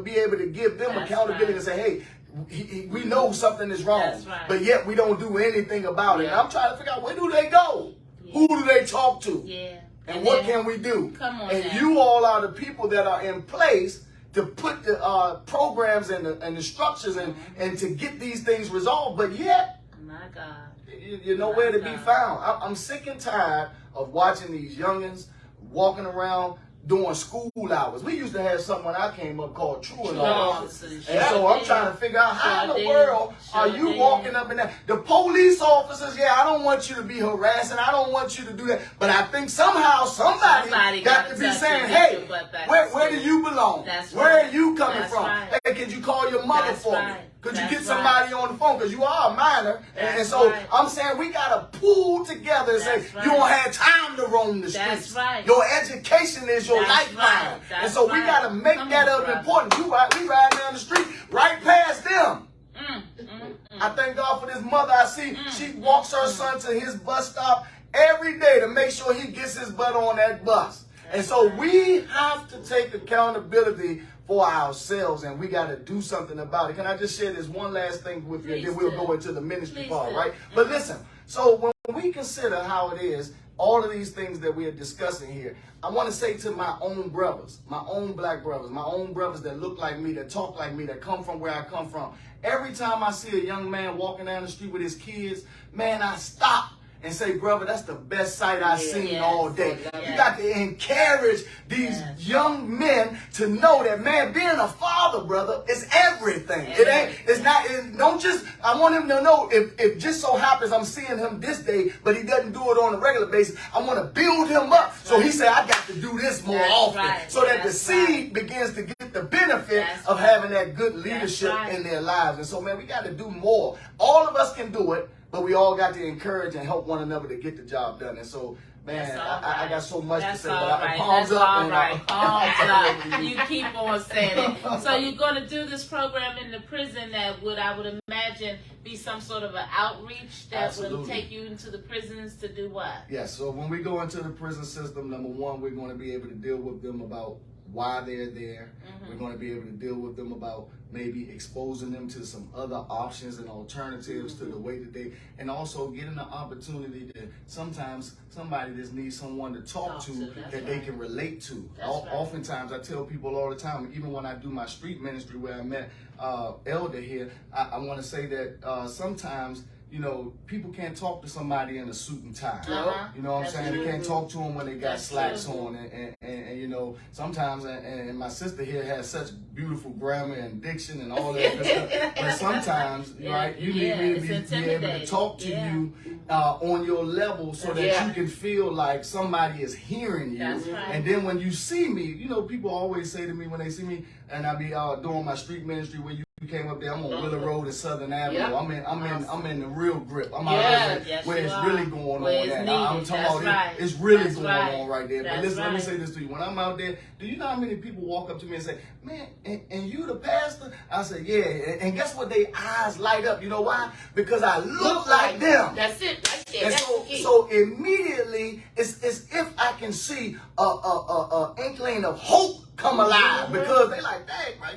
give them accountability and say, hey, we know something is wrong, but yet we don't do anything about it. And I'm trying to figure out, where do they go? Who do they talk to? And what can we do? And you all are the people that are in place to put the programs and the structures and to get these things resolved, but yet, my God, you're nowhere to be found. I'm sick and tired of watching these youngins walking around during school hours. We used to have something when I came up called truant officers. And so I'm trying to figure out, how in the world are you walking up in there? The police officers, I don't want you to be harassing. I don't want you to do that. But I think somehow somebody got to be saying, hey, where do you belong? Where are you coming from? Hey, could you call your mother for me? Could you get somebody on the phone? Because you are a minor. And so I'm saying we got to pull together and say, you don't have time to roam the streets. Your education is your lifeline. And so we got to make that important. We ride down the street right past them. I thank God for this mother I see. She walks her son to his bus stop every day to make sure he gets his butt on that bus. And so we have to take accountability for ourselves, and we got to do something about it. Can I just share this one last thing with you, and then we'll go into the ministry part, right? But listen, so when we consider how it is, all of these things that we are discussing here, I want to say to my own brothers, my own black brothers, my own brothers that look like me, that talk like me, that come from where I come from, every time I see a young man walking down the street with his kids, man, I stop and say, brother, that's the best sight I've seen all day. You got to encourage these young men to know that, man, being a father, brother, is everything. I want him to know, if just so happens I'm seeing him this day, but he doesn't do it on a regular basis, I want to build him up. So he said, I got to do this more often, so that the seed begins to get the benefit of having that good leadership in their lives. And so, man, we got to do more. All of us can do it, but we all got to encourage and help one another to get the job done. And so, man, I got so much to say. But palms up. Palms up. You keep on saying it. So you're going to do this program in the prison that I would imagine, be some sort of an outreach that will take you into the prisons to do what? Yes. So when we go into the prison system, number one, we're going to be able to deal with them about why they're there. We're going to be able to deal with them about maybe exposing them to some other options and alternatives to the way that they, and also getting the opportunity to, sometimes somebody just needs someone to talk to that they can relate to. Oftentimes I tell people all the time, even when I do my street ministry where I met Elder here, I want to say that sometimes, you know, people can't talk to somebody in a suit and tie. You know what I'm saying? They can't talk to them when they got slacks on. And you know, sometimes, and my sister here has such beautiful grammar and diction and all that good stuff. But sometimes, right, you need me to be able to talk to you on your level so that you can feel like somebody is hearing you. And then when you see me, you know, people always say to me when they see me, and I be doing my street ministry where you came up there, I'm on Willow Road and Southern Avenue. I'm in the real grip. I'm out there where it's really going on. I'm talking about it's really going on right there. But listen, let me say this to you. When I'm out there, do you know how many people walk up to me and say, man, and you the pastor? I say, yeah. And guess what? Their eyes light up. You know why? Because I look like them. That's it. And so immediately, it's if I can see a inkling of hope come alive, because they like, dang, bro,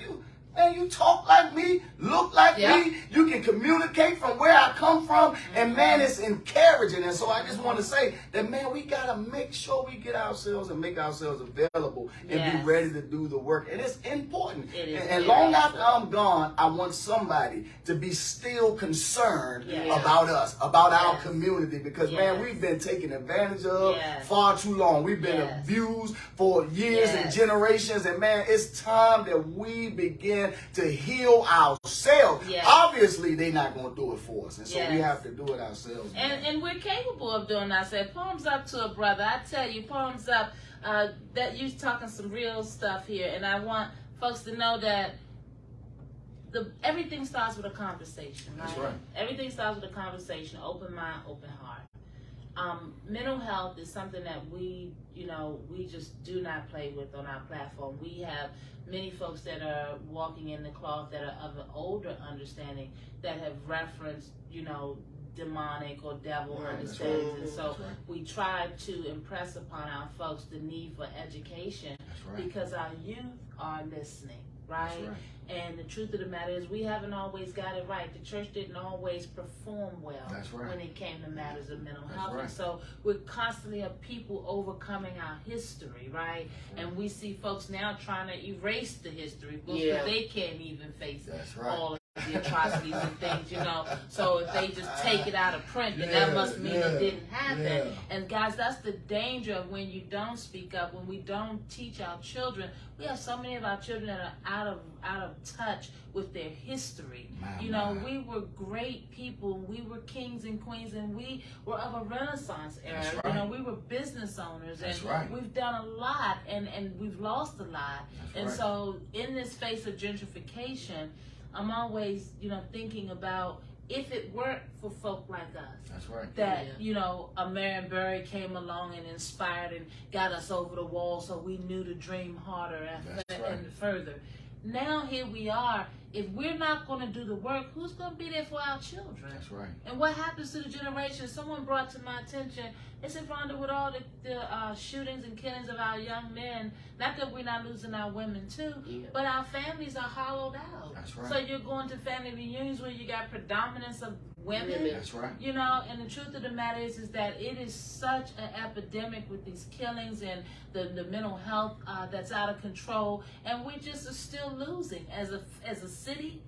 you talk like me, look like Yeah. me. You can communicate from where I come from. And man, it's encouraging. And so I just want to say that, man, we got to make sure we get ourselves and make ourselves available and Yes. be ready to do the work. And it's important. It is And very long after important. I'm gone, I want somebody to be still concerned Yes. about us, about our Yes. community. Because, Yes. man, we've been taken advantage of Yes. far too long. We've been Yes. abused for years and Yes. generations. And, man, it's time that we begin to heal ourselves. Yes. Obviously, they're not going to do it for us. And so we Yes. have to do it ourselves. man. And we're capable of doing that. I said, palms up to a brother. I tell you, palms up. That you're talking some real stuff here, and I want folks to know that everything starts with a conversation. Right? That's right. Everything starts with a conversation. Open mind, open heart. Mental health is something that we just do not play with on our platform. We have many folks that are walking in the cloth that are of an older understanding that have referenced, demonic or devil Right, that's understandings. right. And so That's right. we try to impress upon our folks the need for education That's right. because our youth are listening, right? That's right. And the truth of the matter is we haven't always got it right. The church didn't always perform well That's right. when it came to matters of mental That's health. right. And so we're constantly a people overcoming our history, right? And we see folks now trying to erase the history because Yeah. they can't even face That's right. all of the atrocities and things, So if they just take it out of print, then that must mean Yeah, it didn't happen. yeah. And guys, that's the danger of when you don't speak up, when we don't teach our children. We have so many of our children that are out of touch with their history. My. We were great people. We were kings and queens, and we were of a Renaissance era. That's right. We were business owners, That's and right. we've done a lot, and we've lost a lot. That's And right. so, in this phase of gentrification, I'm always, thinking about if it weren't for folk like us, That's right. that a Marion Barry came along and inspired and got us over the wall, so we knew to dream harder That's right. and further. Now here we are. If we're not going to do the work, who's going to be there for our children? That's right. And what happens to the generation? Someone brought to my attention, they said, Rhonda, with all the shootings and killings of our young men, not that we're not losing our women too, Yeah. but our families are hollowed out. That's right. So you're going to family reunions where you got predominance of women. That's right. And the truth of the matter is that it is such an epidemic with these killings and the mental health that's out of control, and we just are still losing as a city,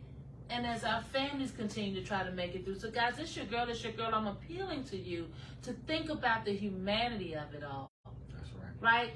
and as our families continue to try to make it through. So guys, it's your girl. I'm appealing to you to think about the humanity of it all, That's right. right?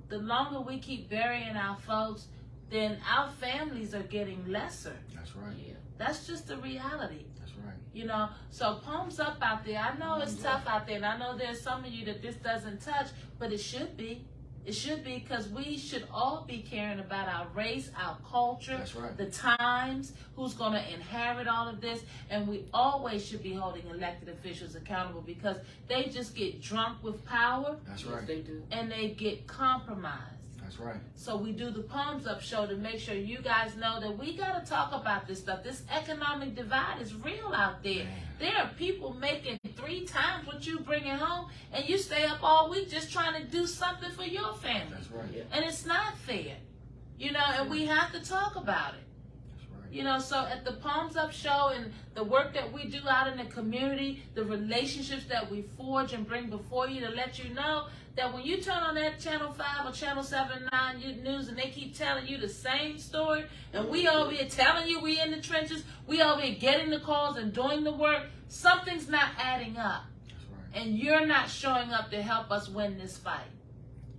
The longer we keep burying our folks, then our families are getting lesser. That's right. Yeah. That's just the reality. That's right. So palms up out there. I know it's tough out there, and I know there's some of you that this doesn't touch, but it should be. It should be, because we should all be caring about our race, our culture, That's right. the times, who's going to inherit all of this, and we always should be holding elected officials accountable, because they just get drunk with power That's Yes, right. they do. and they get compromised. That's right. So we do the Palms Up show to make sure you guys know that we got to talk about this stuff. This economic divide is real out there. Man. There are people making 3 times what you bringing home, and you stay up all week just trying to do something for your family. That's right. Yeah. And it's not fair, and we have to talk about it. That's right. So at the Palms Up show and the work that we do out in the community, the relationships that we forge and bring before you, to let you know that when you turn on that Channel 5 or Channel 7, 9 news and they keep telling you the same story, and we over here telling you we in the trenches, we over here getting the calls and doing the work, something's not adding up. That's right. And you're not showing up to help us win this fight.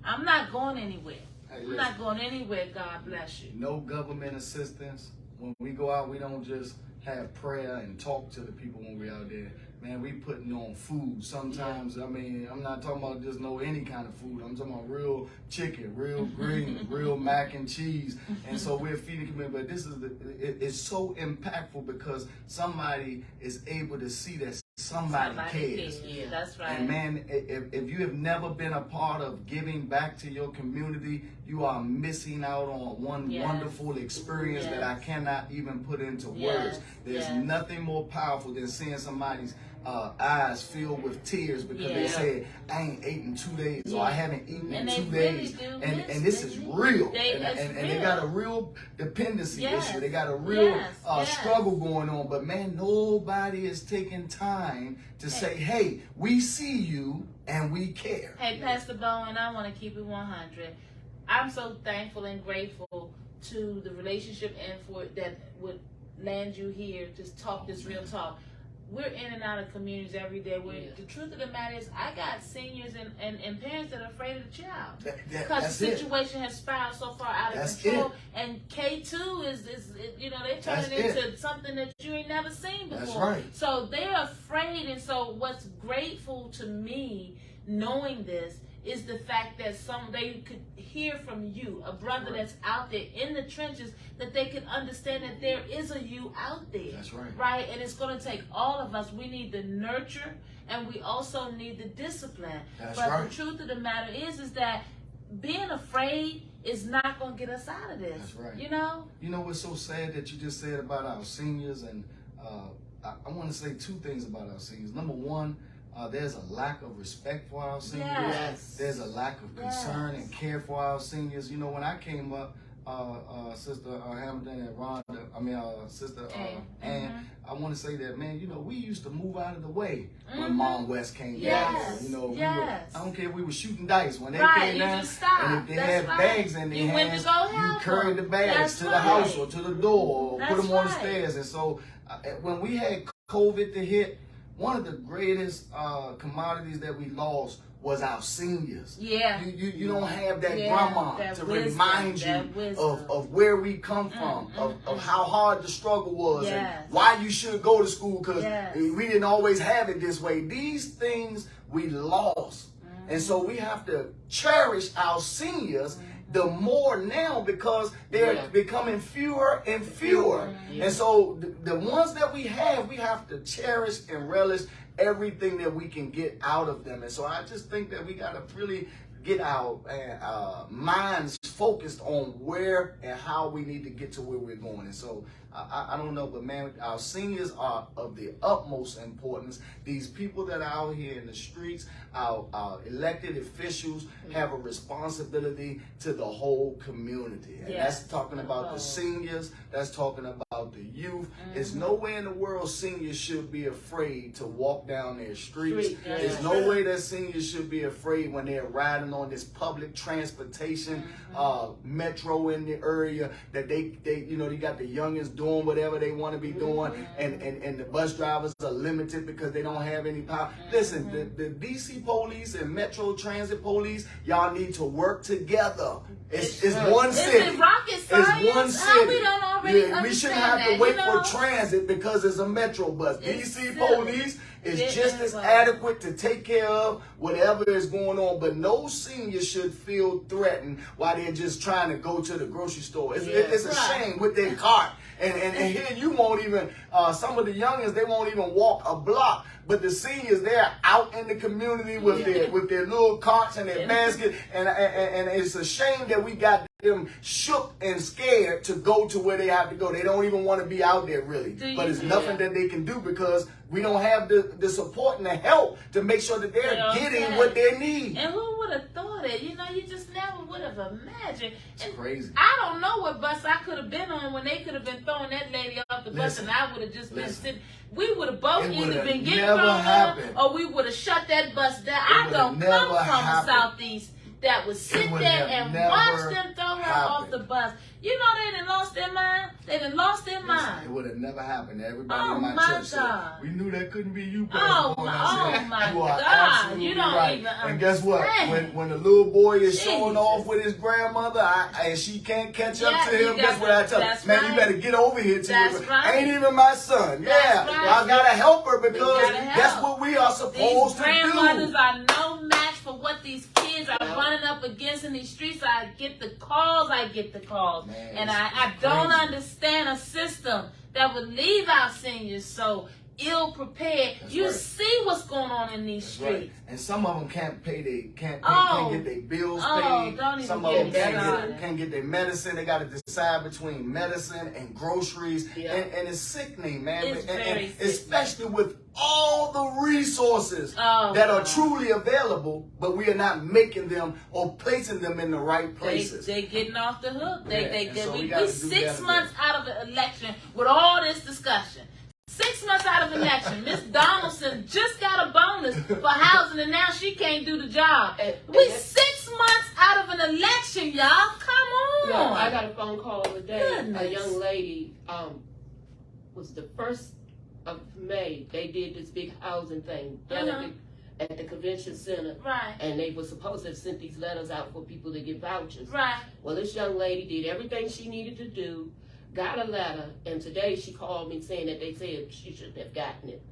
I'm not going anywhere. Hey, I'm listen. not going anywhere, God bless you. No government assistance. When we go out, we don't just have prayer and talk to the people when we're out there. Man, we putting on food. Sometimes, I mean, I'm not talking about just any kind of food. I'm talking about real chicken, real greens, real mac and cheese. And so we're feeding community. But this is it's so impactful because somebody is able to see that somebody cares. Yeah, that's right. And man, if you have never been a part of giving back to your community, you are missing out on one Yes. wonderful experience that I Yes. cannot even put into Yes. words. There's Yes. nothing more powerful than seeing somebody's eyes filled with tears because they Yeah. said, I ain't ate in 2 days, or Yeah. I haven't eaten And in they 2 really days. do And miss this it. is real. It's And they real. got a real dependency Yes. issue. They got a real Yes. Yes. struggle going on. But man, nobody is taking time to say, hey, we see you and we care. Hey, Pastor Bowen, I want to keep it 100. I'm so thankful and grateful to the relationship and for that would land you here to talk this real talk. We're in and out of communities every day where Yeah. the truth of the matter is I got seniors and parents that are afraid of the child. Because That's the it. situation has spiraled so far out of That's control. it. And K2 is you know, they're That's turning it. into something that you ain't never seen before. That's right. So they're afraid, and so what's grateful to me knowing this is the fact that they could hear from you, a brother Right. that's out there in the trenches, that they can understand that there is a you out there. That's right. Right? And it's going to take all of us. We need the nurture, and we also need the discipline. That's but right. the truth of the matter is that being afraid is not going to get us out of this. That's right. You know? You know what's so sad that you just said about our seniors, and I want to say 2 things about our seniors. Number one, there's a lack of respect for our seniors. Yes. There's a lack of concern and care for our seniors. You know, when I came up, Sister Hamilton and Rhonda, Sister Ann, I want to say that, man, you know, we used to move out of the way when Mom West came down. Yes. You know, we Yes. were, I don't care if we were shooting dice. When they Right, came you down, just stopped. and if they That's had right. bags in their You went to hands, go you help carried them. the bags That's to the right. house or to the door or That's put them on the right. stairs. And so when we had COVID to hit, one of the greatest commodities that we lost was our seniors. Yeah. You don't have that Yeah, grandma that to wisdom, remind that you wisdom. of where we come from, of how hard the struggle was, Yes. and why you should go to school, because Yes. we didn't always have it this way. These things we lost. And so we have to cherish our seniors the more now because they're Yeah. becoming fewer and fewer. Yeah. And so the ones that we have to cherish and relish everything that we can get out of them. And so I just think that we got to really get our minds focused on where and how we need to get to where we're going. And so I don't know, but man, our seniors are of the utmost importance. These people that are out here in the streets, our elected officials have a responsibility to the whole community. And Yes. that's talking about the seniors, that's talking about the youth. There's nowhere in the world seniors should be afraid to walk down their streets. Street, yeah. There's no way that seniors should be afraid when they're riding on this public transportation, metro in the area, that they you know, you got the youngins doing whatever they want to be doing, and the bus drivers are limited because they don't have any power. Listen, the DC police and Metro Transit police, y'all need to work together. It's one city. Is it rocket science? It's one city. How we don't already we understand shouldn't have that, to wait you know? for transit because it's a metro bus. It's DC silly. police is It just is as like- adequate to take care of whatever is going on, but no senior should feel threatened while they're just trying to go to the grocery store. It's a Right. shame with their cart. And here you won't even, some of the youngins, they won't even walk a block. But the seniors, they're out in the community with their little carts and their baskets. And it's a shame that we got them shook and scared to go to where they have to go. They don't even want to be out there really. But it's nothing that they can do because we don't have the support and the help to make sure that they're getting what they need. And who would have thought it? You know, you just never would have imagined. It's And crazy. I don't know what bus I could have been on when they could have been throwing that lady off the bus, Listen. and I would have just been Listen. sitting. We would have both It either would've been getting never thrown on, happened. or we would have shut that bus down. It I would've don't come never from happened. the Southeast that would sit would've there and never watch them throw her off happened. the bus. You know they done lost their mind. They done lost their It mind. would have never happened. Everybody Oh, in my my church said, God. we knew that couldn't be you, Oh, Pastor Boyd. my- I said, oh, my you are God. absolutely You don't right. even And guess what? understand. When the little boy is showing Jesus. off with his grandmother, and she can't catch up Yeah, to you him, got guess what I to- tell him? that's Man, right. you better get over here to That's me. right. Ain't even my son. That's Yeah, right. I gotta help her because gotta help. that's what we are These supposed to grandmothers do. are no match for what these kids are running up against in these streets. I get the calls. Man, and it's I don't crazy. understand a system that would leave our seniors so ill prepared. That's You right. see what's going on in these That's streets. right. And some of them can't Oh. get their bills Oh, paid. don't even Some get of me them started. can't get their medicine. They got to decide between medicine and groceries. Yeah. And it's sickening, man. It's very sickening. Especially with all the resources Oh, that are God. truly available, but we are not making them or placing them in the right places. They getting off the hook. And so we We gotta do 6 better. months out of an election with all this discussion. 6 months out of an election, Miss Donaldson just got a bonus for housing, and now she can't do the job. We 6 months out of an election, y'all. Come on. Yeah, I got a phone call today. Goodness. A young lady was the 1st of May. They did this big housing thing down at the convention center. Right, And they were supposed to have sent these letters out for people to get vouchers. right. Well, this young lady did everything she needed to do, got a letter, and today she called me saying that they said she shouldn't have gotten it.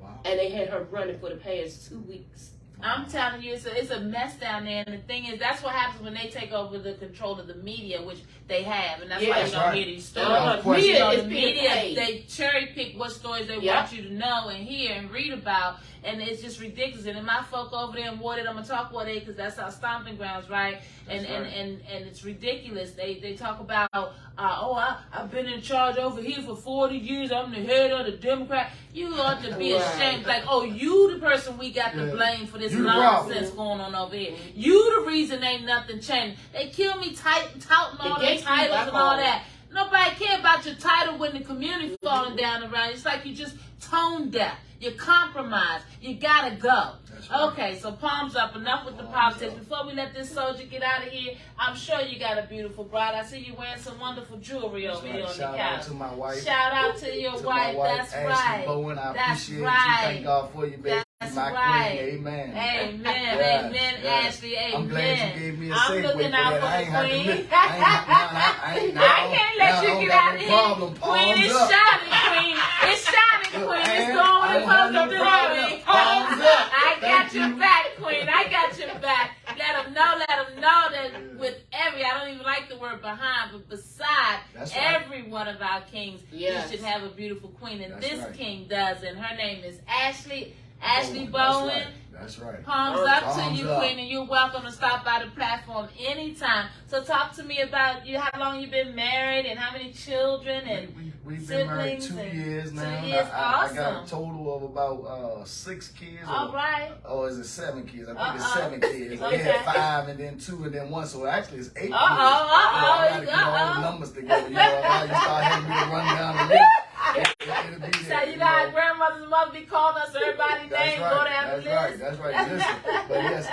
Wow. And they had her running for the past 2 weeks. I'm telling you, it's a mess down there. And the thing is, that's what happens when they take over the control of the media, which they have. And that's Yeah, why you that's don't right. hear these stories. No question. You know, Media the is being media, paid. they cherry pick what stories they Yeah. want you to know and hear and read about. And it's just ridiculous. And then my folk over there in Wooded, I'm going to talk Wooded because that's our stomping grounds, right? And, That's right. and it's ridiculous. They talk about, I've been in charge over here for 40 years. I'm the head of the Democrat. You ought to be Right. ashamed. Like, you the person we got to Yeah. blame for this You the nonsense problem. going on over here. You the reason ain't nothing changed. They kill me touting all They the get you titles back and all home. that. Nobody care about your title when the community falling down around. It's like you just tone deaf. You're compromised. You gotta go. That's right. Okay, so palms up. Enough with the Palms politics. up. Before we let this soldier get out of here, I'm sure you got a beautiful bride. I see you wearing some wonderful jewelry over here on Shout the out couch. to my wife. Shout out to your To wife. my wife, That's Ashley right. Bowen. I That's appreciate you. right. Thank God for you, baby. That's my right. queen. Amen. Amen, Yes, amen, yes. Ashley, amen. I'm glad you gave me a I'm segue looking for out that. for I the ain't have to queen. miss. I can't let you get out of here. Problem. Queen, Palms it's up. shining, queen. It's shining, queen. It's And going I when it don't comes have to no the problem. queen. Palms up. I got Thank your you. back, queen. I got your back. Let them know that with I don't even like the word behind, but beside That's right. every one of our kings, Yes. we should have a beautiful queen. And That's this right. king does, and her name is Ashley Bowen. Bowen. That's right. Palms up to Palms you, up. Queen, and you're welcome to stop by the platform anytime. So talk to me about you, how long you've been married and how many children and We've been married siblings 2 and years 2 now. years. I got Awesome. a total of about 6 kids. all right. Or is it 7 kids? I think it's Uh-oh. 7 kids. Okay. We had 5 and then 2 and then 1. So actually it's 8 kids. Uh-oh. I gotta get all the numbers together. You know, I just start having me to run down the list. It'll be So there, you know how grandmothers and mothers be calling us everybody's That's name, right. go down the That's list. right. That's right. Listen, but yes,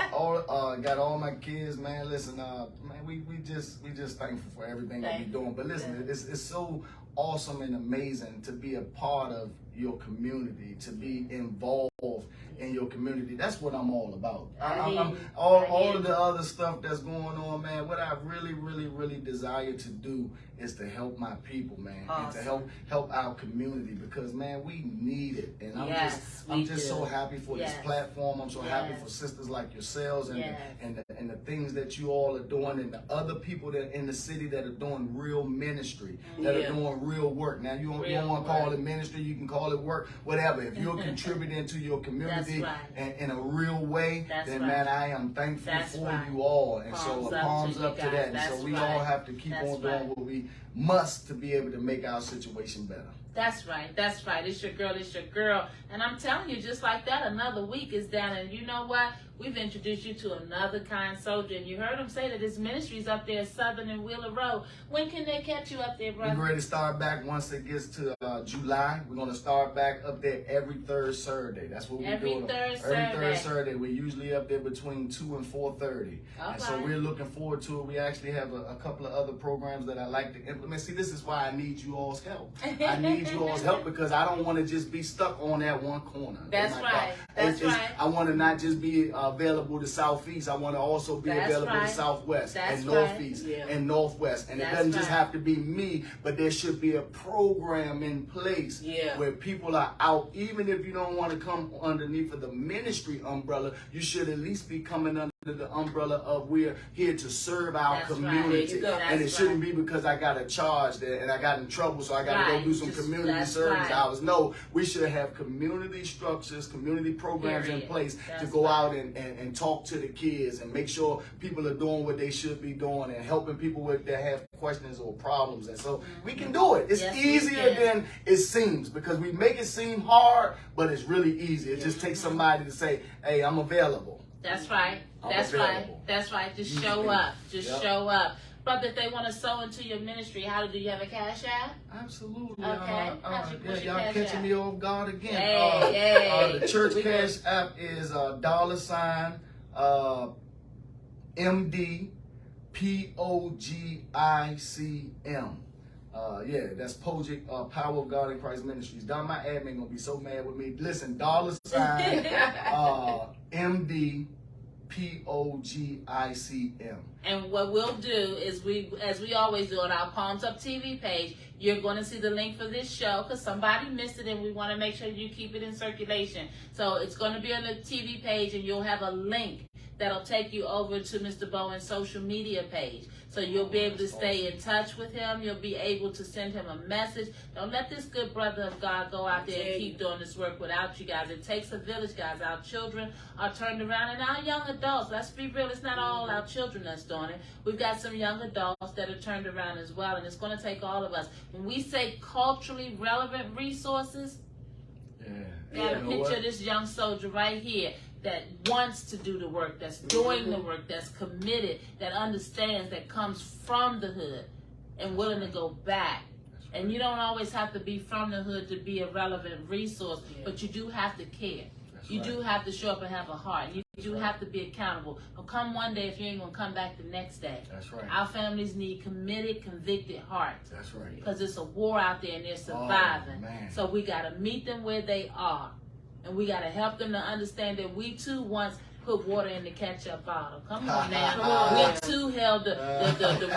got all my kids, man. Listen, man, we just thankful for everything that we're doing. But listen, it's so awesome and amazing to be a part of your community, to be involved in your community. That's what I'm all about. All of the other stuff that's going on, man. What I really desire to do is to help my people, man, and to help our community because, man, we need it. And I'm just so happy for this platform. I'm so happy for sisters like yourselves and the things that you all are doing and the other people that in the city that are doing real ministry, that are doing real work. Now you don't want to call it ministry, you can call it work, whatever. If you're contributing to your community in a real way, then man, I am thankful for you all. And so palms up to that. And so we all have to keep on doing what we must to be able to make our situation better. That's right. That's right. It's your girl. It's your girl. And I'm telling you, just like that, another week is down. And you know what? We've introduced you to another kind soldier. And you heard him say that his ministry's up there, Southern and Wheeler Road. When can they catch you up there, brother? We're ready to start back once it gets to July. We're going to start back up there every third Saturday. That's what we're doing. Every third Saturday. We're usually up there between 2 and 4:30. And so we're looking forward to it. We actually have a couple of other programs that I like to implement. See, this is why I need you all's help. I need you all's help because I don't want to just be stuck on that one corner. That's right. That's right. I want to not just be available to Southeast. I want to also be available to Southwest and Northeast and Northwest. And it doesn't just have to be me, but there should be a program in place where people are out. Even if you don't want to come underneath of the ministry umbrella, you should at least be coming under the umbrella of we're here to serve our That's right. community. There you go. And it That's shouldn't be because I got a charge there and I got in trouble, so I got to Right. go do some Just- community that's service right. hours. No, we should have community structures, community programs in Period. place to That's go right. out and talk to the kids and make sure people are doing what they should be doing and helping people with that have questions or problems. And so we can do it. It's Yes, we easier can. than it seems because we make it seem hard, but it's really easy. It just takes somebody to say, hey, I'm available. That's right. I'm That's right. available. That's right. Just Use show me. up. Just Yep. show up. Brother, if they want to sow into your ministry, how do you have a cash app? Absolutely. Okay. How'd you put your y'all cash catching app? me off guard again. Hey, hey. The church We cash app is $$ MD POGICM. Yeah, that's Pogic, Power of God in Christ Ministries. Don, my admin gonna be so mad with me. Listen, $, MD POGICM. And what we'll do is as we always do on our Palms Up TV page, you're going to see the link for this show because somebody missed it and we want to make sure you keep it in circulation. So it's going to be on the TV page and you'll have a link that'll take you over to Mr. Bowen's social media page. So you'll be able to stay in touch with him. You'll be able to send him a message. Don't let this good brother of God go out there and keep doing this work without you guys. It takes a village, guys. Our children are turned around, and our young adults, let's be real, it's not all our children that's doing it. We've got some young adults that are turned around as well, and it's going to take all of us. When we say culturally relevant resources, got a picture of this young soldier right here that wants to do the work, that's doing the work, that's committed, that understands, that comes from the hood and willing to go back. And you don't always have to be from the hood to be a relevant resource, but you do have to care. You do have to show up and have a heart. You do have to be accountable. But come one day if you ain't going to come back the next day. That's right. Our families need committed, convicted hearts. That's right. Because it's a war out there and they're surviving. man. So we got to meet them where they are. And we got to help them to understand that we too once put water in the ketchup bottle. Come on now. Come on. We too held the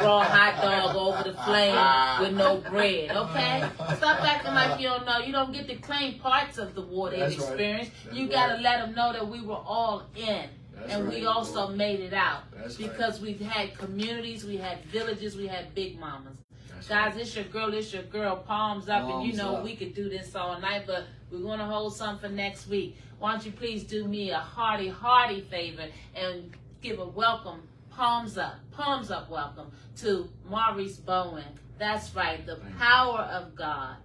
raw hot dog over the flame with no bread. Okay? Stop acting like you don't know. You don't get to claim parts of the war they've That's right. experienced. That's You got to right. let them know that we were all in. That's And right. we also made it out. That's right. Because we've had communities, we had villages, we had big mamas. That's Guys, right. it's your girl, palms up, and you Palms know up. we could do this all night, but we're going to hold something for next week. Why don't you please do me a hearty favor and give a welcome, palms up welcome to Maurice Bowen. That's right, the power of God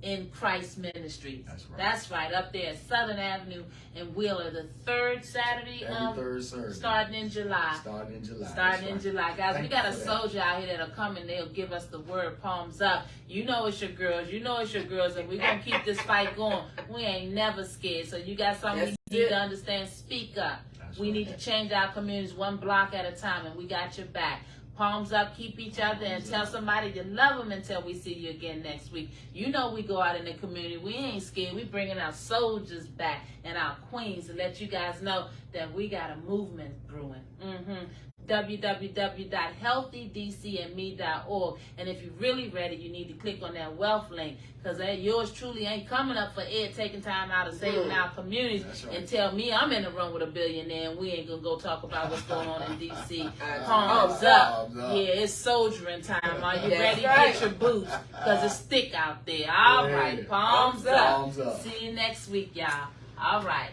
in Christ Ministries. That's right. Up there at Southern Avenue in Wheeler, the third Saturday Every third Saturday. starting in July. Starting in July. Starting in That's right. July. Guys, we Thank got a you for that. soldier out here that'll come and they'll give us the word palms up. You know it's your girls. You know it's your girls. And we're going to keep this fight going. We ain't never scared. So you got something That's you need it. to understand. Speak up. That's We right. need to change our communities one block at a time, and we got your back. Palms up, keep each other, and tell somebody you love them until we see you again next week. You know we go out in the community. We ain't scared. We bringing our soldiers back and our queens to let you guys know that we got a movement brewing. www.healthydcandme.org. And if you're really ready, you need to click on that wealth link because yours truly ain't coming up for Ed taking time out of saving our communities That's right. and tell me I'm in the room with a billionaire and we ain't gonna go talk about what's going on in D.C. Palms Palms up. Palms up. Yeah, it's soldiering time. Are you That's ready? right. Get your boots because it's thick out there. All right, Yeah. palms up. Palms up. See you next week, y'all. All right.